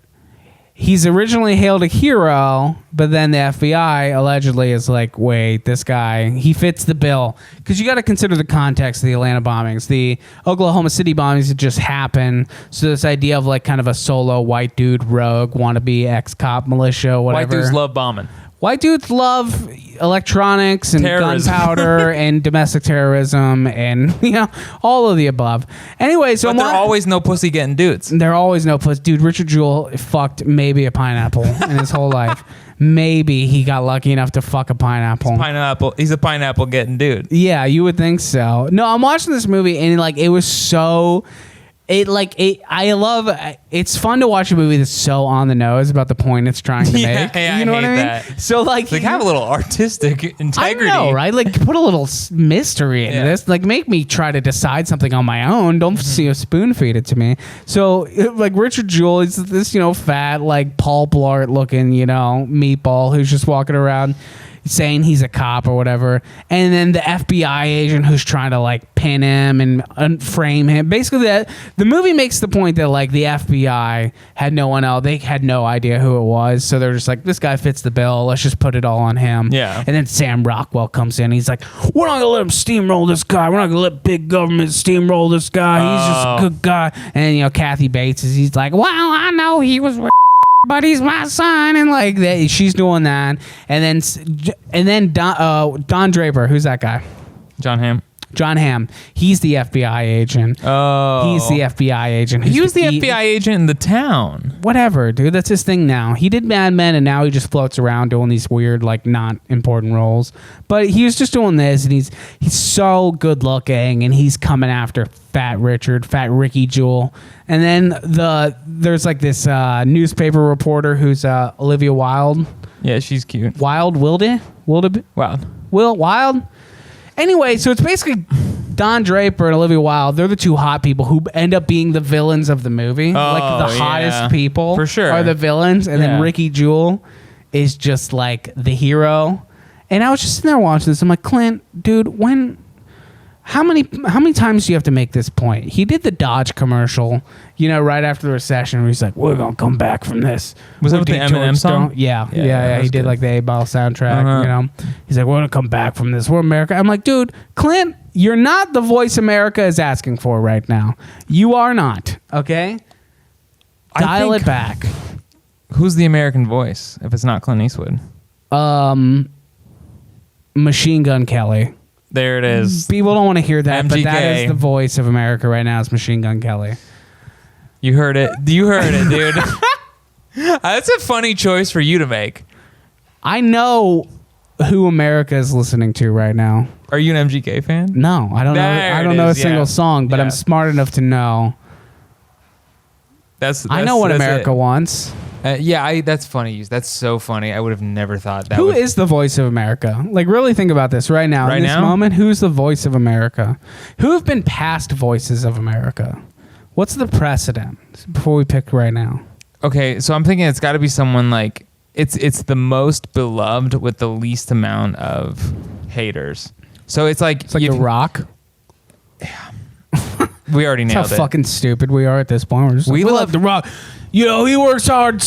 He's originally hailed a hero, but then the FBI allegedly is like, wait, this guy, he fits the bill. Because you got to consider the context of the Atlanta bombings. The Oklahoma City bombings had just happened. So this idea of like kind of a solo white dude rogue, wannabe ex-cop militia, whatever. White dudes love bombing. White dudes love electronics and terrorism. Gunpowder and domestic terrorism and, all of the above. Anyway, so but there are always no pussy getting dudes. There are always no pussy. Dude, Richard Jewell fucked maybe a pineapple in his whole life. Maybe he got lucky enough to fuck a pineapple. He's a pineapple getting dude. Yeah, you would think so. No, I'm watching this movie and like it was so... It's fun to watch a movie that's so on the nose about the point it's trying to make. Yeah, you know what I mean? That. So like have a little artistic integrity. I know, right? Like put a little mystery into this. Like make me try to decide something on my own. Don't spoon feed it to me. So like Richard Jewell is this, fat, like Paul Blart looking, meatball who's just walking around saying he's a cop or whatever, and then the FBI agent who's trying to like pin him and frame him. Basically, the movie makes the point that like the FBI had no one else; they had no idea who it was, so they're just like, this guy fits the bill. Let's just put it all on him. Yeah. And then Sam Rockwell comes in. He's like, we're not gonna let him steamroll this guy. We're not gonna let big government steamroll this guy. He's just a good guy. And Kathy Bates he's like, well, I know he was. But he's my son, and like that, she's doing that, and then Don Draper, who's that guy? John Hamm. He's the FBI agent. Oh, he's the FBI agent. He was the FBI agent in the town. Whatever, dude. That's his thing now. He did Mad Men, and now he just floats around doing these weird, like, not important roles. But he was just doing this, and he's so good looking, and he's coming after Fat Ricky Jewell. And then there's like this newspaper reporter who's Olivia Wilde. Yeah, she's cute. Wild. Wild. Anyway, so it's basically Don Draper and Olivia Wilde, they're the two hot people who end up being the villains of the movie. Like the hottest people for sure are the villains, and then Ricky Jewell is just like the hero. And I was just sitting there watching this. I'm like, Clint, dude, how many times do you have to make this point? He did the Dodge commercial, right after the recession, where he's like, "We're gonna come back from this." Was that with the Eminem song? Yeah. He did like the 8-Ball soundtrack. He's like, "We're gonna come back from this. We're America." I'm like, dude, Clint, you're not the voice America is asking for right now. You are not. Okay, dial it back. Who's the American voice if it's not Clint Eastwood? Machine Gun Kelly. There it is. People don't want to hear that, MGK. but that is the voice of America right now. Is Machine Gun Kelly. You heard it. You heard it, dude. That's a funny choice for you to make. I know who America is listening to right now. Are you an MGK fan? No, I don't know. I don't know a single song, but I'm smart enough to know. I know what America wants. That's funny. That's so funny. I would have never thought that. Who is the voice of America? Like, really think about this right now. In this moment, who's the voice of America? Who have been past voices of America? What's the precedent before we pick right now? Okay, so I'm thinking it's got to be someone like it's the most beloved with the least amount of haters. So it's like The Rock. We already nailed That's how fucking stupid we are at this point. We're just we love The Rock. He works hard.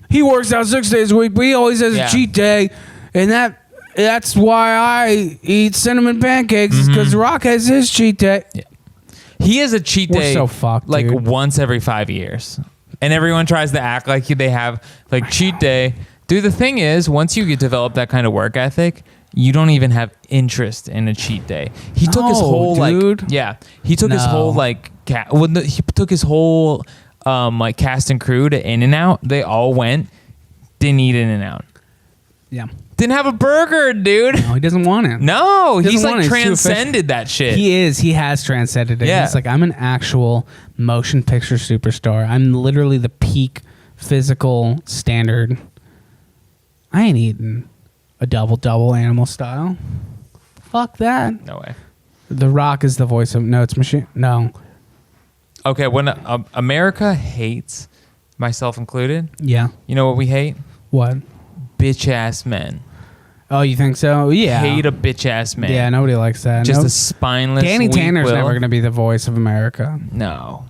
He works out 6 days a week, but he always has a cheat day, and that's why I eat cinnamon pancakes because The Rock has his cheat day. Yeah. He has a cheat day. We're so fucked, like dude. Once every 5 years, and everyone tries to act like they have like cheat day. Dude, the thing is, once you develop that kind of work ethic, you don't even have interest in a cheat day. He took his whole he took his whole he took his whole cast and crew to In-N-Out. They all went, didn't eat In-N-Out. Yeah. Didn't have a burger, dude. No, he doesn't want it. No, he's like transcended that shit. He is. He has transcended it. Yeah. He's like, I'm an actual motion picture superstar. I'm literally the peak physical standard. I ain't eating a double animal style. Fuck that. No way. The Rock is the voice of... No, it's machine... No. Okay, when America hates, myself included. Yeah. You know what we hate? What? Bitch-ass men. Oh, you think so? Yeah. Hate a bitch-ass man. Yeah, nobody likes that. Just a spineless Danny Tanner's will. never going to be the voice of America. No.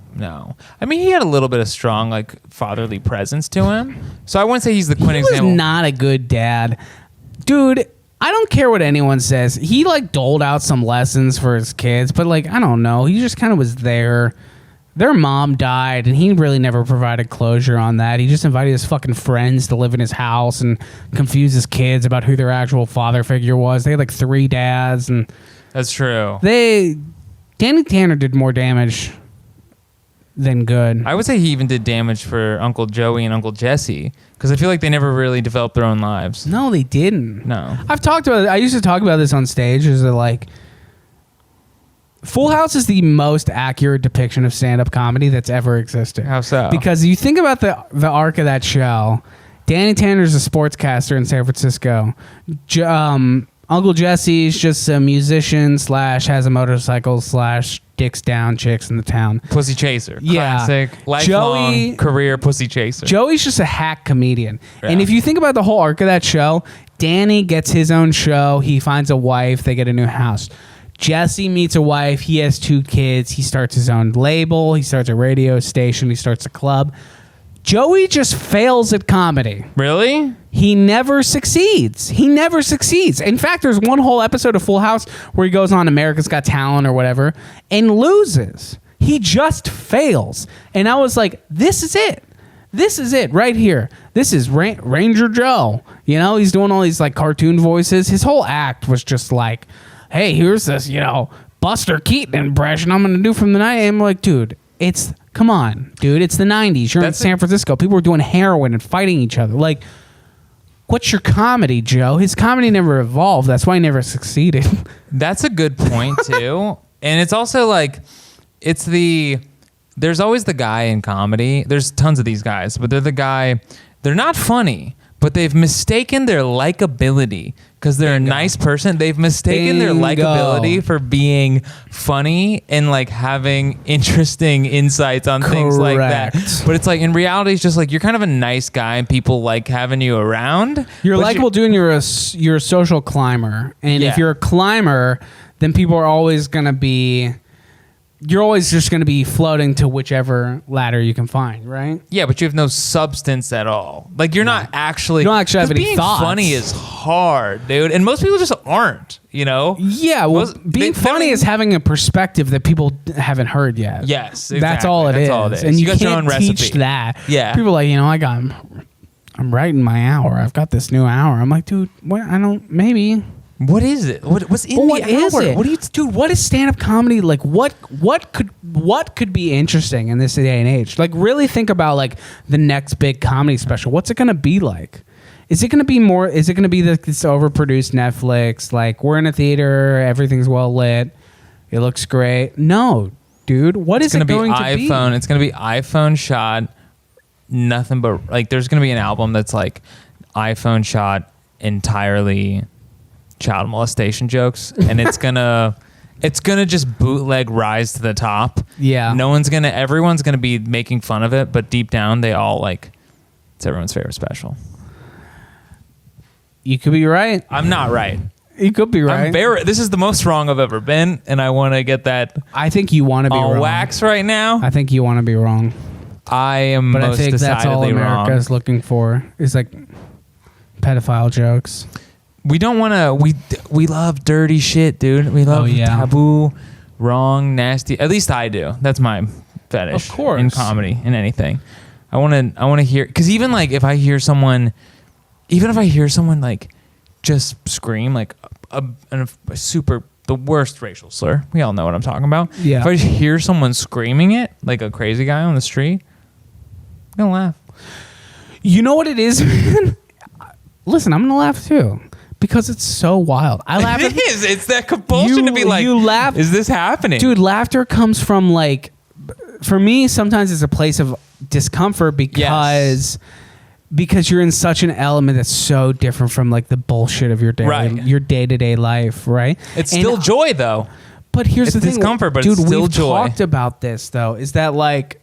I mean, he had a little bit of strong, fatherly presence to him. So I wouldn't say he's the Quinn example. He was not a good dad. Dude, I don't care what anyone says. He, doled out some lessons for his kids, but, I don't know. He just kind of was there. Their mom died, and he really never provided closure on that. He just invited his fucking friends to live in his house and confuse his kids about who their actual father figure was. They had 3 dads, and that's true. Danny Tanner did more damage than good. I would say he even did damage for Uncle Joey and Uncle Jesse because I feel like they never really developed their own lives. No, they didn't. No. I used to talk about this on stage. Is that Full House is the most accurate depiction of stand-up comedy that's ever existed. How so? Because you think about the arc of that show. Danny Tanner's a sportscaster in San Francisco. Uncle Jesse's just a musician / has a motorcycle / dicks down chicks in the town. Pussy chaser. Yeah. Classic. Lifelong career pussy chaser. Joey's just a hack comedian. Yeah. And if you think about the whole arc of that show, Danny gets his own show. He finds a wife. They get a new house. Jesse meets a wife. He has 2 kids. He starts his own label. He starts a radio station. He starts a club. Joey just fails at comedy. Really? He never succeeds. In fact, there's one whole episode of Full House where he goes on America's Got Talent or whatever and loses. He just fails. And I was like, this is it. This is it right here. This is Ranger Joe. He's doing all these cartoon voices. His whole act was just hey, here's this, Buster Keaton impression I'm going to do from the night. I'm like, dude, come on, dude. It's the 90s. You're in San Francisco. People were doing heroin and fighting each other. What's your comedy, Joe? His comedy never evolved. That's why he never succeeded. That's a good point, too. And it's also there's always the guy in comedy. There's tons of these guys, but they're not funny, but they've mistaken their likability because they're a nice person. They've mistaken their likability for being funny and like having interesting insights on things like that. But it's like in reality, it's just like you're kind of a nice guy and people like having you around. You're likable doing you're a social climber. And if you're a climber, then people are always going to be... You're always just going to be floating to whichever ladder you can find, right? Yeah, but you have no substance at all. Like you're not actually. You don't actually have any being thoughts. Funny is hard, dude, and most people just aren't. You know? Yeah, well, being funny is having a perspective that people haven't heard yet. Yes, exactly. That's all it is. And you got your own can't teach recipe. that. Yeah, people are like, I'm writing my hour. I've got this new hour. I'm like, dude, what? I don't. Maybe. What is it? What's in the is hour? it? What do you, dude? What is stand-up comedy like? What could be interesting in this day and age? Like, really think about like the next big comedy special. What's it gonna be like? Is it gonna be more? Is it gonna be this overproduced Netflix? Like, we're in a theater, everything's well lit, it looks great. No, dude. What is it going to be? iPhone. It's gonna be iPhone shot. Nothing but like. There's gonna be an album that's like iPhone shot entirely. Child molestation jokes, and it's gonna just bootleg rise to the top. Yeah, everyone's gonna be making fun of it, but deep down they all like it's everyone's favorite special. You could be right. I'm not right. You could be right. This is the most wrong I've ever been, and I want to get that. I think you want to be all wrong. wax right now. I think you want to be wrong. I am, but most I think that's all America's looking for is like pedophile jokes. We don't want to. We love dirty shit, dude. We love taboo, wrong, nasty. At least I do. That's my fetish. Of course. In comedy, in anything, I want to hear. Because even like if I hear someone like just scream like a super the worst racial slur. We all know what I'm talking about. Yeah. If I just hear someone screaming it like a crazy guy on the street, I'm gonna laugh. You know what it is, man? Listen, I'm gonna laugh too. Because it's so wild. I laugh. It is. It's that compulsion to be like, you laugh. Is this happening? Dude, laughter comes from like, for me, sometimes it's a place of discomfort because you're in such an element that's so different from like the bullshit of your day, your day-to-day life, right? It's still joy though. But here's the thing, discomfort, but dude, it's still we've joy. talked about this though, is that like,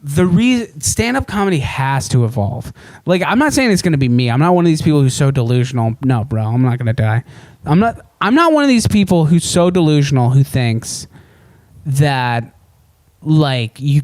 the reason stand-up comedy has to evolve. Like, I'm not saying it's going to be me. I'm not one of these people who's so delusional. No, bro, I'm not going to die. I'm not one of these people who's so delusional who thinks that like you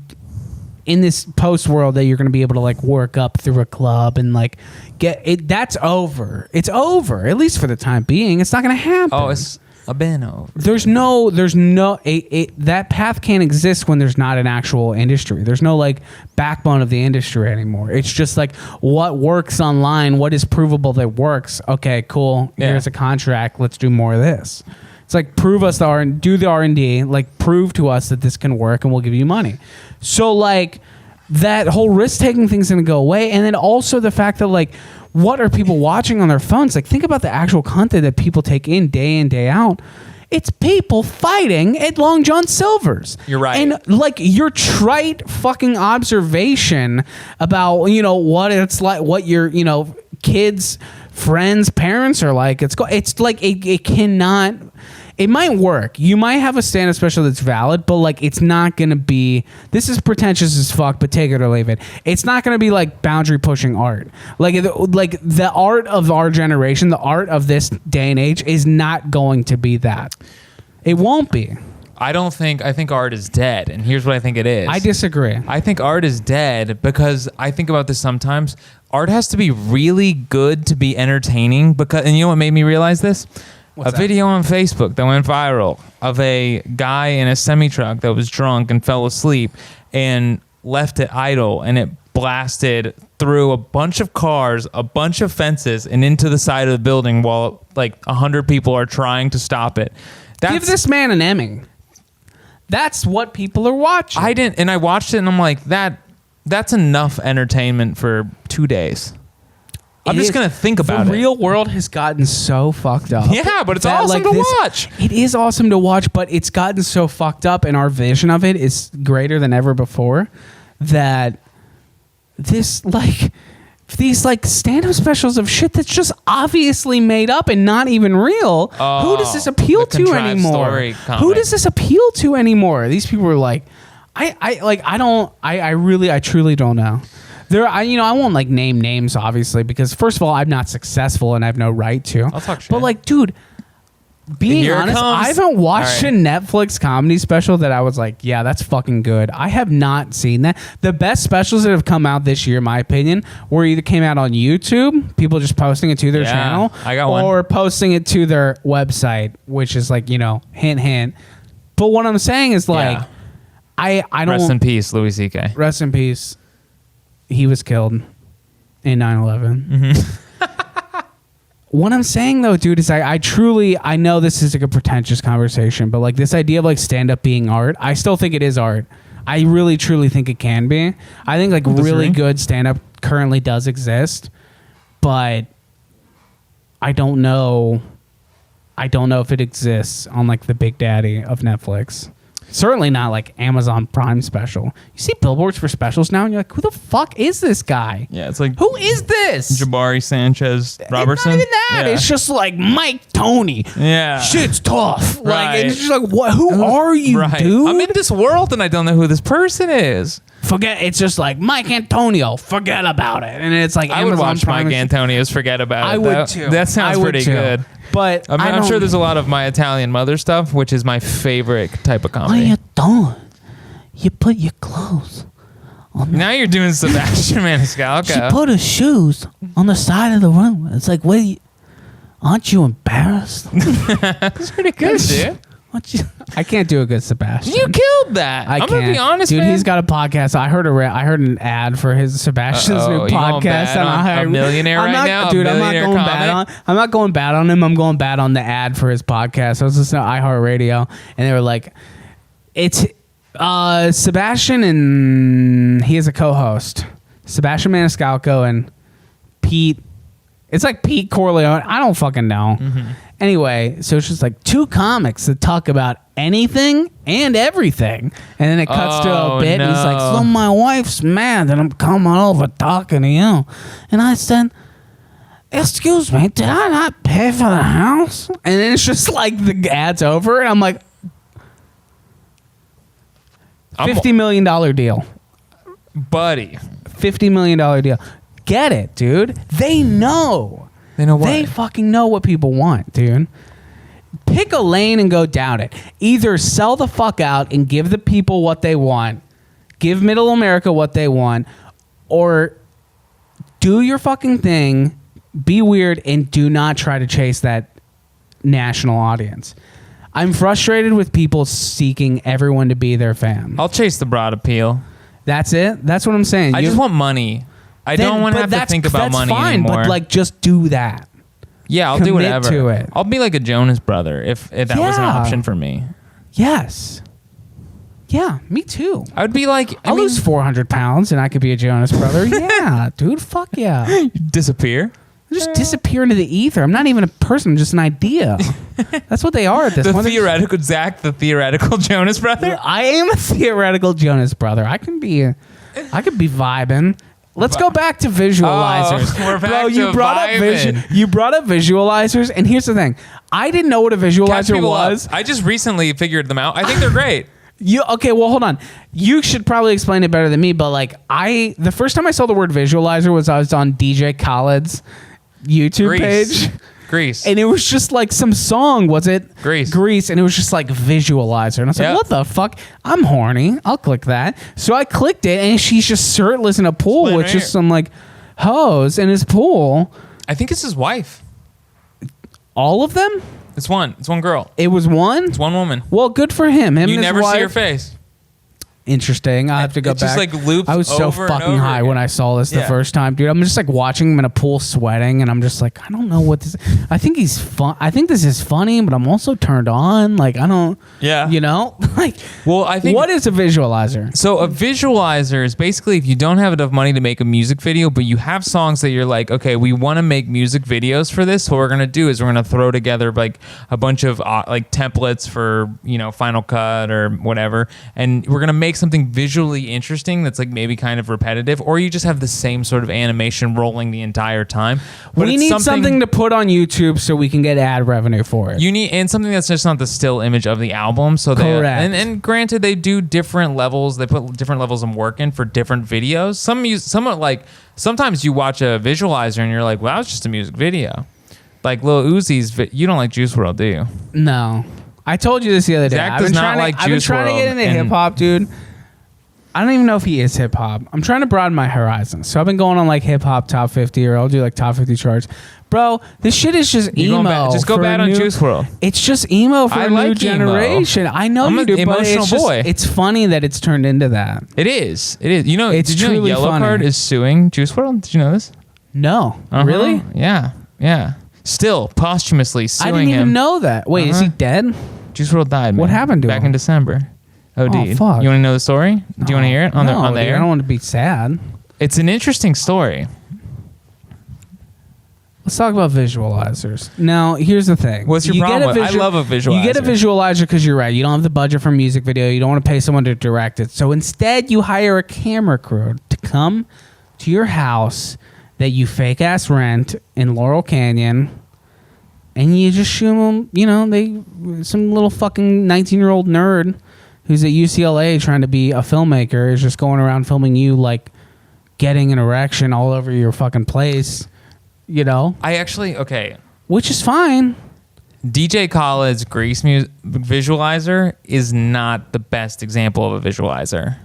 in this post world that you're going to be able to like work up through a club and like get it. That's over. It's over, at least for the time being. It's not going to happen. Oh, it's been over. There's no that path can't exist when there's not an actual industry. There's no like backbone of the industry anymore. It's just like what works online, what is provable that works. Okay, cool. Here's a contract. Let's do more of this. It's like prove us do the R&D, like prove to us that this can work and we'll give you money. So like that whole risk taking thing's gonna go away. And then also the fact that like what are people watching on their phones? Like, think about the actual content that people take in day out. It's people fighting at Long John Silver's. You're right. And like your trite fucking observation about, what it's like, what your, kids, friends, parents are like. It's like it cannot. It might work. You might have a stand-up special that's valid, but like it's not going to be... This is pretentious as fuck, but take it or leave it. It's not going to be like boundary-pushing art. Like the art of our generation, the art of this day and age is not going to be that. It won't be. I think art is dead, and here's what I think it is. I disagree. I think art is dead because I think about this sometimes. Art has to be really good to be entertaining, and you know what made me realize this? What's that? Video on Facebook that went viral of a guy in a semi-truck that was drunk and fell asleep and left it idle, and it blasted through a bunch of cars, a bunch of fences, and into the side of the building while like 100 people are trying to stop it. Give this man an Emmy. That's what people are watching. I watched it and I'm like, that's enough entertainment for 2 days. I'm just going to think about it. The real world has gotten so fucked up. Yeah, but it's awesome to watch. It is awesome to watch, but it's gotten so fucked up, and our vision of it is greater than ever before, that this, like, these like stand-up specials of shit that's just obviously made up and not even real. Who does this appeal to anymore? Who does this appeal to anymore? These people are like, I truly don't know. I won't like name names obviously because first of all, I'm not successful and I have no right to. I'll talk shit. But like, dude, being honest, I haven't watched a Netflix comedy special that I was like, yeah, that's fucking good. I have not seen that. The best specials that have come out this year, in my opinion, were either came out on YouTube, people just posting it to their channel, or posting it to their website, which is like, hint, hint. But what I'm saying is like, I don't. Rest in peace, Louis C.K. Rest in peace. He was killed in 9/11. Mm-hmm. What I'm saying though, dude, is I know this is like a pretentious conversation, but like this idea of like stand-up being art, I still think it is art. I really truly think it can be. I think like really good stand-up currently does exist, but I don't know if it exists on like the big daddy of Netflix. Certainly not like Amazon Prime special. You see billboards for specials now and you're like, who the fuck is this guy? Yeah, it's like, who is this? Jabari Sanchez Robertson? It's not even that. Yeah. It's just like Mike Tony. Yeah. Shit's tough. Right. Like, it's just like, what? Who are you, dude? I'm in this world and I don't know who this person is. It's just like Mike Antonio. Forget about it. And it's like I Amazon would watch Prime Mike Antonio's Forget About It. I would too. That sounds pretty good. But I'm sure there's a lot of My Italian Mother stuff, which is my favorite type of comedy. What are you doing? You put your clothes on now you're doing Sebastian Maniscalco. She put her shoes on the side of the room. It's like, aren't you embarrassed? That's pretty good, dude. I can't do a good Sebastian. You killed that. I'm gonna be honest, dude. Man. He's got a podcast. I heard an ad for his Sebastian's new podcast. I'm a millionaire right now, dude. I'm not going bad on him. I'm going bad on the ad for his podcast. I was listening to iHeartRadio, and they were like, "It's Sebastian and he is a co-host, Sebastian Maniscalco and Pete." It's like Pete Corleone. I don't fucking know. Mm-hmm. Anyway, so it's just like two comics that talk about anything and everything. And then it cuts to a bit. And he's like, so my wife's mad that I'm coming over talking to you. And I said, excuse me, did I not pay for the house? And then it's just like the ad's over. And I'm like, $50 million deal. Buddy. $50 million deal. Get it, dude. They know. They know what? They fucking know what people want, dude. Pick a lane and go down it. Either sell the fuck out and give the people what they want, give middle America what they want, or do your fucking thing, be weird, and do not try to chase that national audience. I'm frustrated with people seeking everyone to be their fan. I'll chase the broad appeal. That's it? That's what I'm saying. I just want money. I don't want to have to think about money anymore. But like, just do that. Yeah, I'll do whatever. To it. I'll be like a Jonas brother if that was an option for me. Yes. Yeah, me too. I would be like, I'll lose 400 pounds and I could be a Jonas brother. Yeah, dude, fuck yeah. You disappear? Just disappear into the ether. I'm not even a person, I'm just an idea. That's what they are at this point. The theoretical Jonas brother? I am a theoretical Jonas brother. I could be vibing. Let's go back to visualizers. We're back to vibing. You brought up visualizers, and here's the thing. I didn't know what a visualizer was. I just recently figured them out. I think they're great. Okay, well, hold on. You should probably explain it better than me, but like the first time I saw the word visualizer was I was on DJ Khaled's YouTube page. Grease. And it was just like some song, was it? Grease. And it was just like visualizer. And I was like, what the fuck? I'm horny. I'll click that. So I clicked it and she's just shirtless in a pool with just some like hose in his pool. I think it's his wife. All of them? It's one girl. It was one? It's one woman. Well, good for him. You never see her face. Interesting. I have to go back. Just like loops. I was so fucking high when I saw this the first time, dude. I'm just like watching him in a pool sweating, and I'm just like, I don't know what this. I think he's fun. I think this is funny, but I'm also turned on. Like I don't. Yeah. You know. Like. Well, I think. What is a visualizer? So a visualizer is basically if you don't have enough money to make a music video, but you have songs that you're like, okay, we want to make music videos for this. So what we're gonna do is we're gonna throw together like a bunch of like templates for Final Cut or whatever, and we're gonna make make something visually interesting that's like maybe kind of repetitive, or you just have the same sort of animation rolling the entire time. But we need something to put on YouTube so we can get ad revenue for it. You need, and something that's just not the still image of the album. So Correct. And granted, they do different levels. They put different levels of work in for different videos. Sometimes you watch a visualizer and you're like, well, that was just a music video. Like Lil Uzi's, you don't like Juice WRLD, do you? No. I told you this the other day. Zach does not like Juice WRLD. I've been trying to get into hip hop, dude. I don't even know if he is hip hop. I'm trying to broaden my horizons. So I've been going on like hip hop top 50, or I'll do like top 50 charts. Bro, this shit is just emo. Just go bad on Juice WRLD. It's just emo for a new generation. I know you do, but it's funny that it's turned into that. It is. You know, it's truly Yellow funny. Card is suing Juice WRLD? Did you know this? No. Really? Yeah. Still posthumously suing him. I didn't even know that. Wait, is he dead? Juice WRLD died, man. What happened to him? Back in December. Oh, dude. Fuck. You want to know the story? Do you want to hear it on the air? I don't want to be sad. It's an interesting story. Let's talk about visualizers. Now, here's the thing. What's your problem? I love a visualizer. You get a visualizer because you're right. You don't have the budget for a music video. You don't want to pay someone to direct it. So instead, you hire a camera crew to come to your house that you fake-ass rent in Laurel Canyon, and you just shoot them, some little fucking 19-year-old nerd who's at UCLA trying to be a filmmaker is just going around filming you, like, getting an erection all over your fucking place, okay. Which is fine. DJ Khaled's Grease visualizer is not the best example of a visualizer.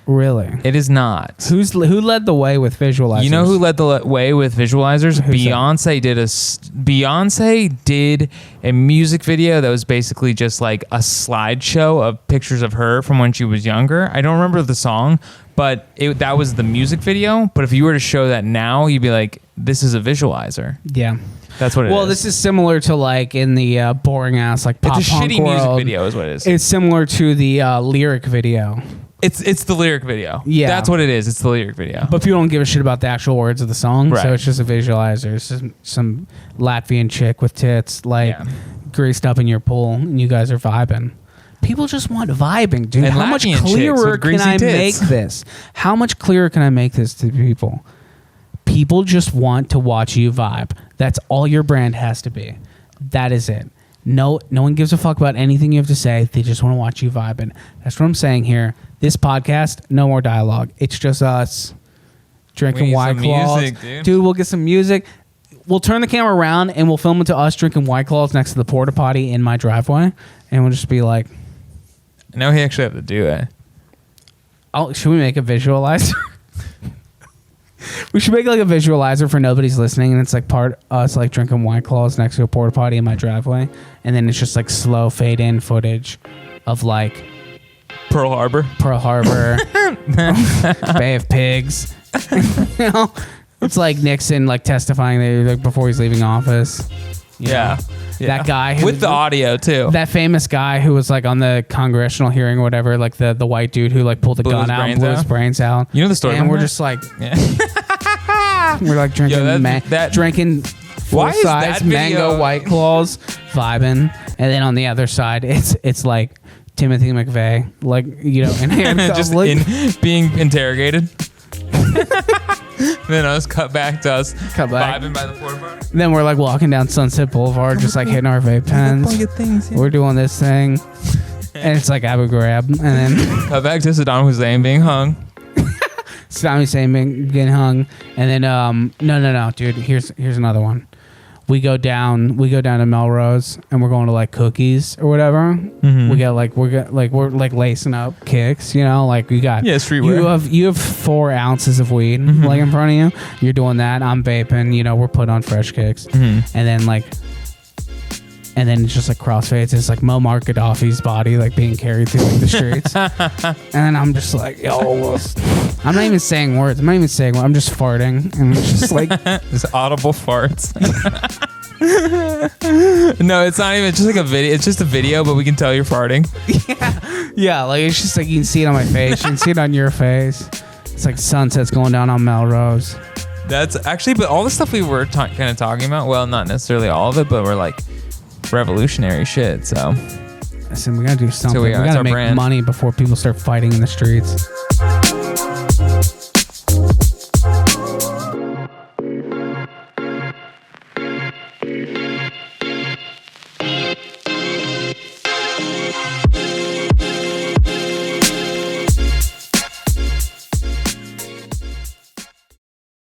Really? It is not. Who led the way with visualizers? You know who led the way with visualizers? Beyonce did a music video that was basically just like a slideshow of pictures of her from when she was younger. I don't remember the song, but that was the music video. But if you were to show that now, you'd be like, this is a visualizer. Yeah. That's what it is. Well, this is similar to like in the boring ass like pop it's a punk shitty world. Music video is what it is. It's similar to the lyric video. It's the lyric video. Yeah. That's what it is. It's the lyric video. But people don't give a shit about the actual words of the song, right. So it's just a visualizer. It's just some Latvian chick with tits greased up in your pool, and you guys are vibing. People just want vibing, dude. And how much clearer can I make this? How much clearer can I make this to people? People just want to watch you vibe. That's all your brand has to be. That is it. No one gives a fuck about anything you have to say. They just want to watch you vibing. That's what I'm saying here. This podcast, no more dialogue. It's just us drinking White Claws. Dude, we'll get some music. We'll turn the camera around and we'll film it to us drinking White Claws next to the porta potty in my driveway, and we'll just be like, "No, he actually have to do it." Should we make a visualizer? We should make like a visualizer for nobody's listening, and it's like part us like drinking White Claws next to a porta potty in my driveway, and then it's just like slow fade in footage of like Pearl Harbor, Bay of Pigs. It's like Nixon like testifying there like before he's leaving office. Yeah. That guy with the audio too. That famous guy who was like on the congressional hearing or whatever, like the white dude who like pulled the gun out and blew his brains out. You know the story. And we're just like, we're like drinking drinking full size mango White Claws, vibing, and then on the other side, it's like Timothy McVeigh, like in handcuffs, just being interrogated. Then us cut back vibing by the porta potty. Then we're like walking down Sunset Boulevard, just like hitting our vape pens. We're doing this thing, and it's like Abu Ghraib, and then cut back to Saddam Hussein being hung. Saddam Hussein getting hung, and then no, dude. Here's another one. We go down to Melrose, and we're going to like Cookies or whatever. Mm-hmm. We're lacing up kicks, like we got streetwear. You have 4 ounces of weed like in front of you. You're doing that. I'm vaping. We're putting on fresh kicks, and then it's just like crossfades. It's like Muammar Gaddafi's body like being carried through like, the streets, and then I'm just like, yo. I'm not even saying words. I'm just farting, and it's just like just audible farts. No, it's not even. It's just like a video. It's just a video, but we can tell you're farting. Yeah. Like it's just like you can see it on my face. You can see it on your face. It's like sunsets going down on Melrose. That's actually, but all the stuff we were kind of talking about. Well, not necessarily all of it, but we're like revolutionary shit. So Listen, we gotta do something. we We are. It's gotta our make brand. money before people start fighting in the streets.